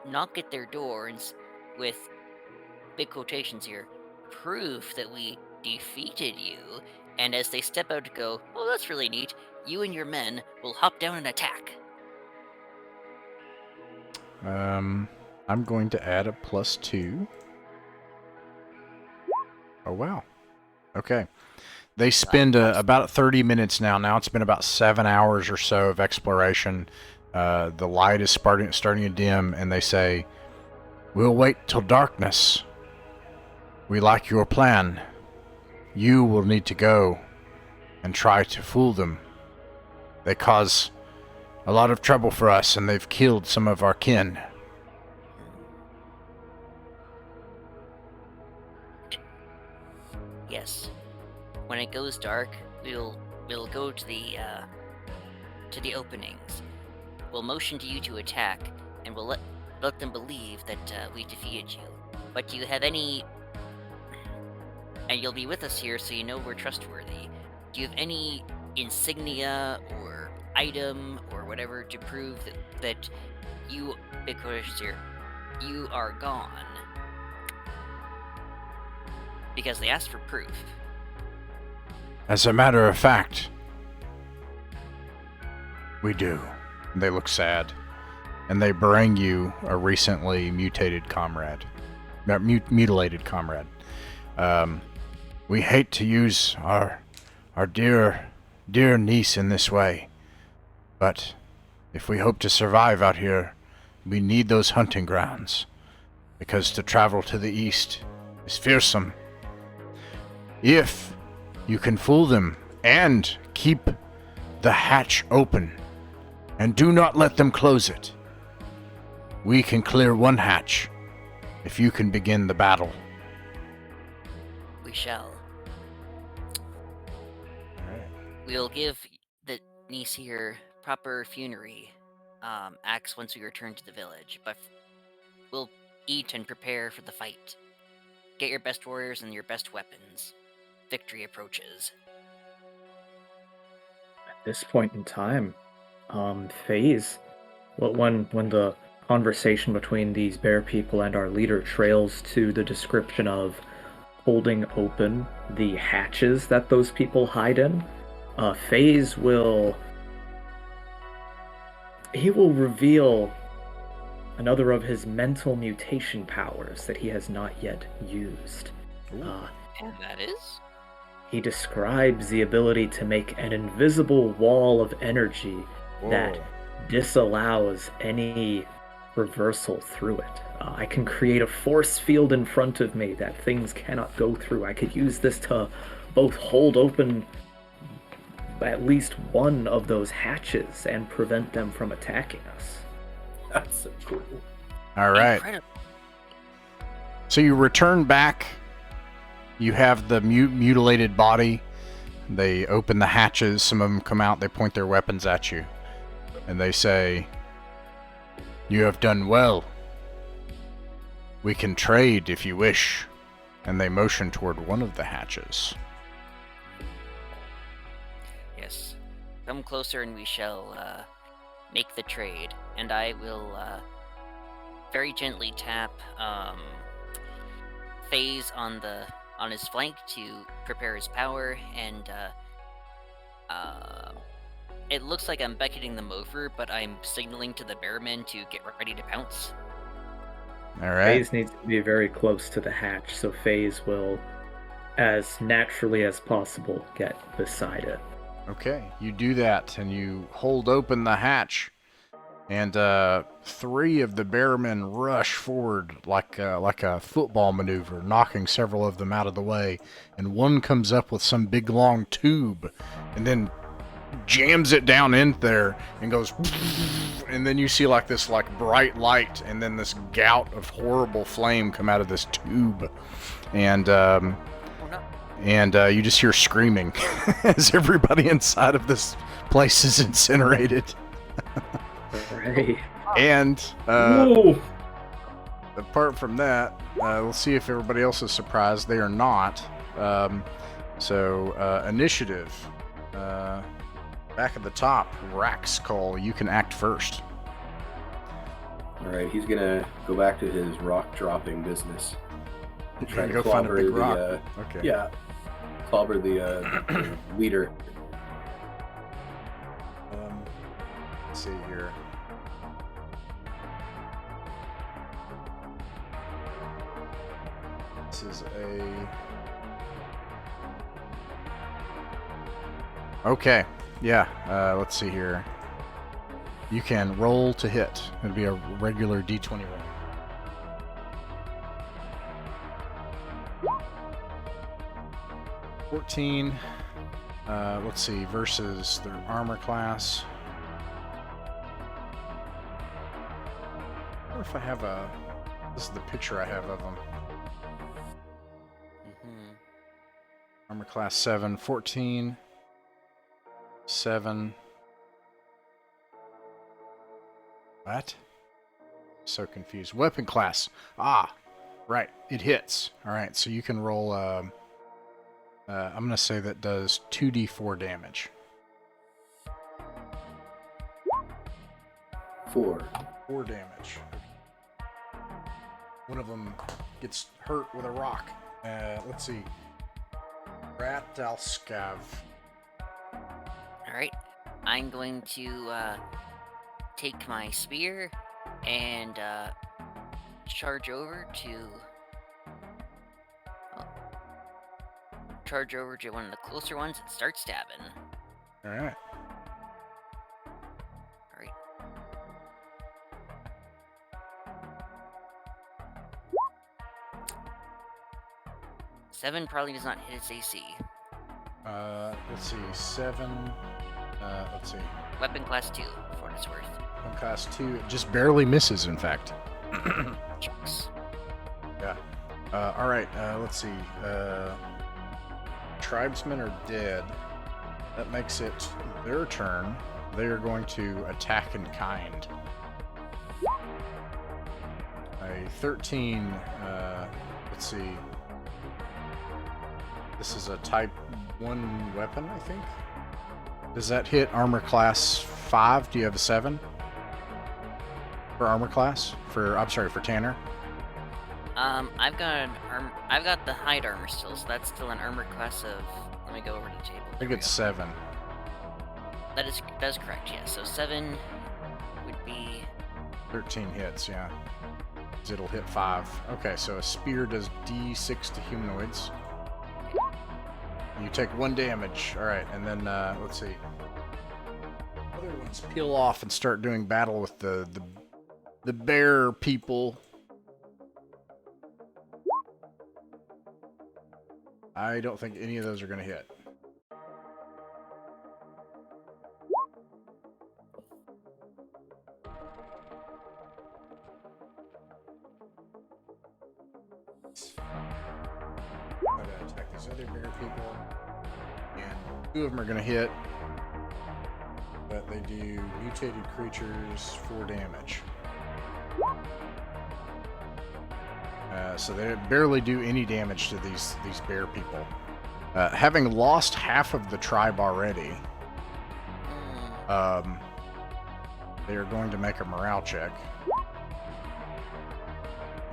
knock at their door and with big quotations here, proof that we defeated you, and as they step out to go, oh, that's really neat, you and your men will hop down and attack. I'm going to add a +2. Oh, wow. Okay. They spend about 30 minutes now. Now it's been about 7 hours or so of exploration. The light is starting to dim, and they say, we'll wait till darkness. We like your plan. You will need to go and try to fool them. They cause a lot of trouble for us, and they've killed some of our kin. Yes. When it goes dark, we'll go to the openings. We'll motion to you to attack, and we'll let them believe that we defeated you. But do you have any... And you'll be with us here, so you know we're trustworthy. Do you have any insignia or item or whatever to prove that you, big quotations here, you are gone? Because they asked for proof. As a matter of fact, we do. They look sad. And they bring you a recently mutilated comrade. We hate to use our dear niece in this way. But if we hope to survive out here, we need those hunting grounds. Because to travel to the east is fearsome. If you can fool them and keep the hatch open and do not let them close it, we can clear one hatch if you can begin the battle. We shall. We'll give the niece here proper funerary acts once we return to the village, but we'll eat and prepare for the fight. Get your best warriors and your best weapons. Victory approaches. At this point in time, FaZe, when the conversation between these bear people and our leader trails to the description of holding open the hatches that those people hide in, FaZe will reveal another of his mental mutation powers that he has not yet used. And that is? he describes the ability to make an invisible wall of energy that disallows any reversal through it. I can create a force field in front of me that things cannot go through. I could use this to both hold open at least one of those hatches and prevent them from attacking us. That's so cool. All right. Incredible. So you return back. You have the mutilated body. They open the hatches. Some of them come out. They point their weapons at you. And they say, "You have done well. We can trade if you wish." And they motion toward one of the hatches. Yes. Come closer and we shall make the trade. And I will very gently tap Phase on his flank to prepare his power, and it looks like I'm beckoning them over, but I'm signaling to the bearmen to get ready to pounce. All right. Phase needs to be very close to the hatch, so Phase will, as naturally as possible, get beside it. Okay, you do that, and you hold open the hatch, and 3 of the bearmen rush forward like a football maneuver, knocking several of them out of the way, and one comes up with some big long tube, and then jams it down in there, and goes, and then you see like this bright light, and then this gout of horrible flame come out of this tube, and you just hear screaming as everybody inside of this place is incinerated. Right. And Whoa! apart from that, we'll see if everybody else is surprised. They are not. So initiative. Back at the top, Rax Call. You can act first. All right, he's gonna go back to his rock dropping business. You're Try gonna to go find a clobber big rock. the Okay. yeah, clobber the leader. Let's see here. This is a... Okay, yeah, let's see here. You can roll to hit. It'll be a regular D20 roll. $14. Let's see, versus their armor class. I wonder if I have a... This is the picture I have of them. Armor class 7, 14, 7. What? So confused. Weapon class. Ah, right. It hits. All right, so you can roll. I'm gonna say that does 2d4 damage. 4. 4 damage. One of them gets hurt with a rock. Let's see. Ratalskav. Alright. I'm going to take my spear and charge over to one of the closer ones and start stabbing. Alright. Alright. Seven probably does not hit its AC. Let's see. 7. Let's see. Weapon class 2, for what it's worth. Weapon class 2. It just barely misses, in fact. Chunks. Yeah. Alright, let's see. Tribesmen are dead. That makes it their turn. They are going to attack in kind. A 13, let's see. This is a type 1 weapon, I think. Does that hit armor class 5? Do you have a 7? For armor class? I'm sorry, for Tanner? I've got the hide armor still, so that's still an armor class of. Let me go over to the table. I think it's 7. That is correct. Yeah. So 7 would be 13 hits, yeah. 'Cause it'll hit 5. Okay, so a spear does D6 to humanoids. You take 1 damage. All right, and then let's see. Other ones peel off and start doing battle with the bear people. I don't think any of those are going to hit. I'm going to attack these other bear people. And 2 of them are going to hit. But they do mutated creatures 4 damage. So they barely do any damage to these bear people. Having lost half of the tribe already, they are going to make a morale check.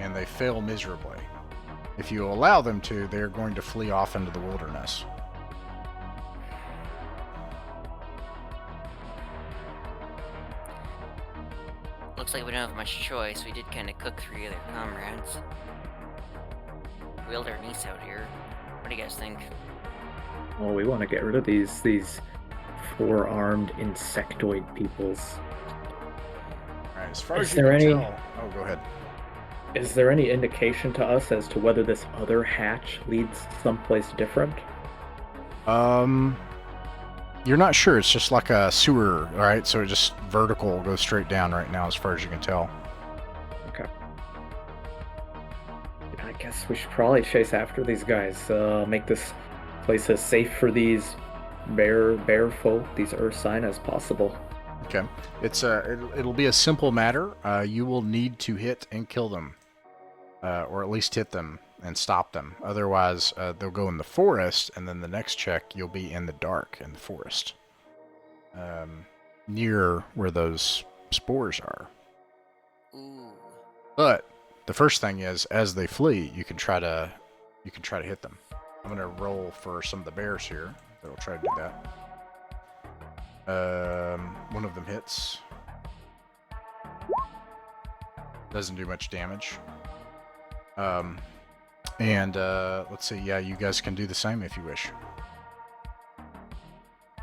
And they fail miserably. If you allow them to, they are going to flee off into the wilderness. Looks like we don't have much choice. We did kind of cook 3 of their comrades. Wheeled our niece out here. What do you guys think? Well, we want to get rid of these 4-armed insectoid peoples. Alright, as far as Is you there can any- tell... Oh, go ahead. Is there any indication to us as to whether this other hatch leads someplace different? You're not sure. It's just like a sewer, right? So it just vertical goes straight down right now as far as you can tell. Okay. I guess we should probably chase after these guys. Make this place as safe for these bear folk, these Ursine, as possible. Okay. It's it'll be a simple matter. You will need to hit and kill them. Or at least hit them and stop them. Otherwise, they'll go in the forest, and then the next check, you'll be in the dark in the forest. Near where those spores are. Ooh. But the first thing is, as they flee, you can try to hit them. I'm gonna roll for some of the bears here. That'll try to do that. One of them hits. Doesn't do much damage. Let's see. Yeah, you guys can do the same if you wish.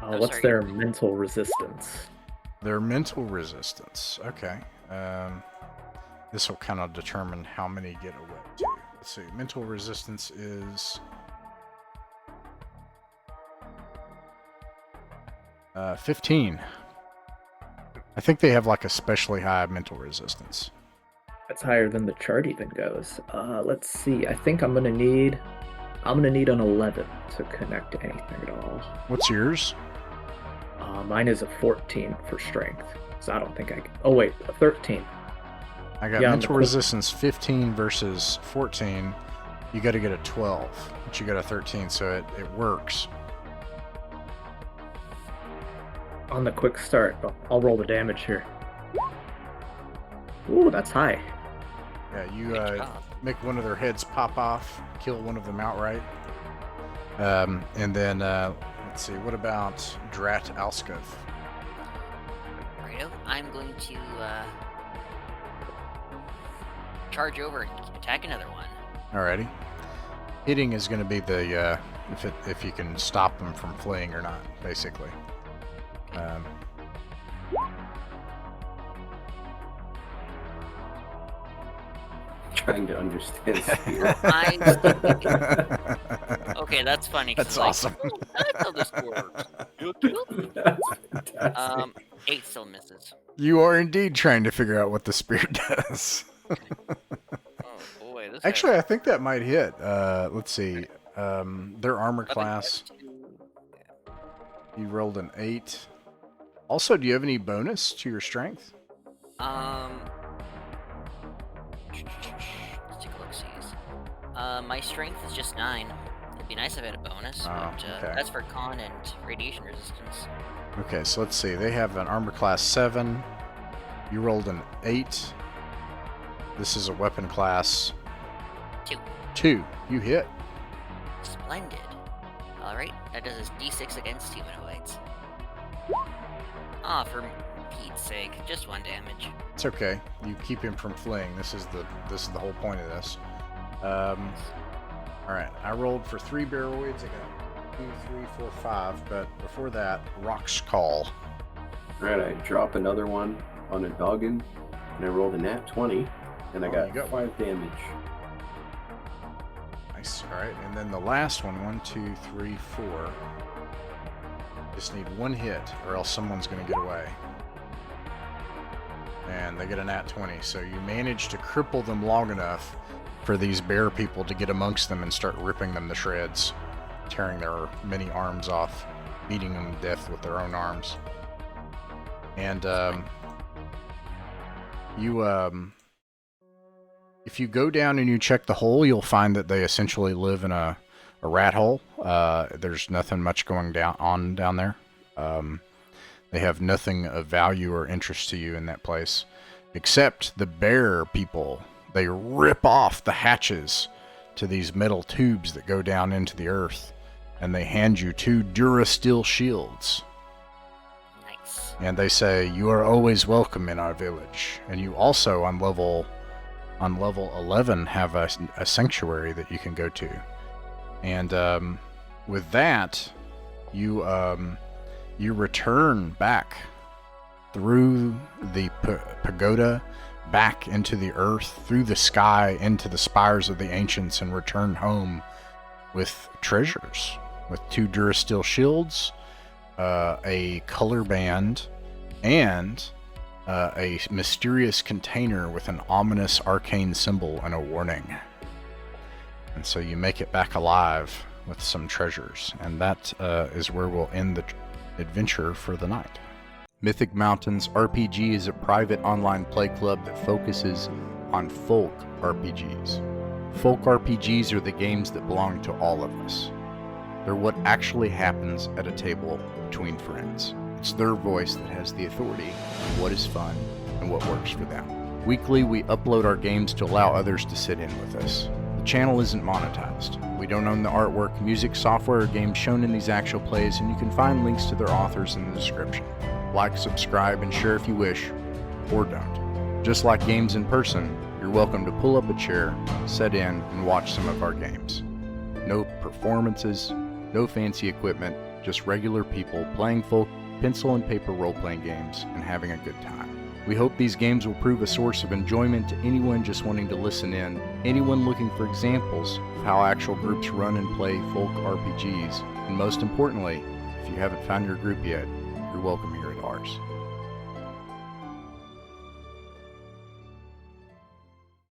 What's sorry. their mental resistance? Their mental resistance. Okay. This will kind of determine how many get away too. Let's see. Mental resistance is 15. I think they have like especially high mental resistance. That's higher than the chart even goes. Let's see. I think I'm gonna need an 11 to connect to anything at all. What's yours? Mine is a 14 for strength, so I don't think I can. Oh wait, a 13. I got Yeah, mental the- resistance 15 versus 14. You got to get a 12, but you got a 13, so it works. On the quick start, I'll roll the damage here. Ooh, that's high. Yeah, you Good job. make one of their heads pop off, kill one of them outright. And then, let's see, what about Drat Alskov? Righto. I'm going to charge over and attack another one. Alrighty. Hitting is going to be the, if you can stop them from fleeing or not, basically. Trying to understand Spear. I'm Okay, that's funny. 'cause That's it's like, awesome. "Oh, that's how this works." That's fantastic. 8 still misses. You are indeed trying to figure out what the spear does. Oh boy, this Actually, I think that might hit. Let's see. Their armor has class, you rolled an 8. Also, do you have any bonus to your strength? Let's take a look. Sees. My strength is just 9. It'd be nice if I had a bonus, Oh, but okay. that's for con and radiation resistance. Okay, so let's see. They have an armor class 7. You rolled an 8. This is a weapon class 2. 2. You hit. Splendid. Alright, that does his d6 against humanoids. For Pete's sake, just 1 damage. It's okay. You keep him from fleeing. This is the whole point of this. All right. I rolled for 3 barrelweights. I got 2, 3, 4, 5. But before that, Rock's Call. Alright, I drop another one on a noggin, and I rolled a nat 20, and I got 5 damage. Nice. All right, and then the last one, 1, 2, 3, 4. Just need one hit, or else someone's going to get away. And they get a nat 20, so you manage to cripple them long enough for these bear people to get amongst them and start ripping them to shreds, tearing their many arms off, beating them to death with their own arms. And if you go down and you check the hole, you'll find that they essentially live in a rat hole. There's nothing much going down there. They have nothing of value or interest to you in that place, except the bear people. They rip off the hatches to these metal tubes that go down into the earth, and they hand you 2 Durasteel shields. Nice. And they say, "You are always welcome in our village." And you also, on level 11, have a sanctuary that you can go to. And with that, you return back through the pagoda, back into the earth, through the sky, into the spires of the ancients, and return home with treasures, with 2 Durasteel shields, a color band, and a mysterious container with an ominous arcane symbol and a warning. And so you make it back alive with some treasures, and that is where we'll end the adventure for the night. Mythic Mountains RPG is a private online play club that focuses on folk RPGs. Folk RPGs are the games that belong to all of us. They're what actually happens at a table between friends. It's their voice that has the authority on what is fun and what works for them. Weekly, we upload our games to allow others to sit in with us. The channel isn't monetized. We don't own the artwork, music, software, or games shown in these actual plays, and you can find links to their authors in the description. Like, subscribe, and share if you wish, or don't. Just like games in person, you're welcome to pull up a chair, sit in, and watch some of our games. No performances, no fancy equipment, just regular people playing folk pencil and paper role-playing games and having a good time. We hope these games will prove a source of enjoyment to anyone just wanting to listen in, anyone looking for examples of how actual groups run and play folk RPGs, and most importantly, if you haven't found your group yet, you're welcome here at ours.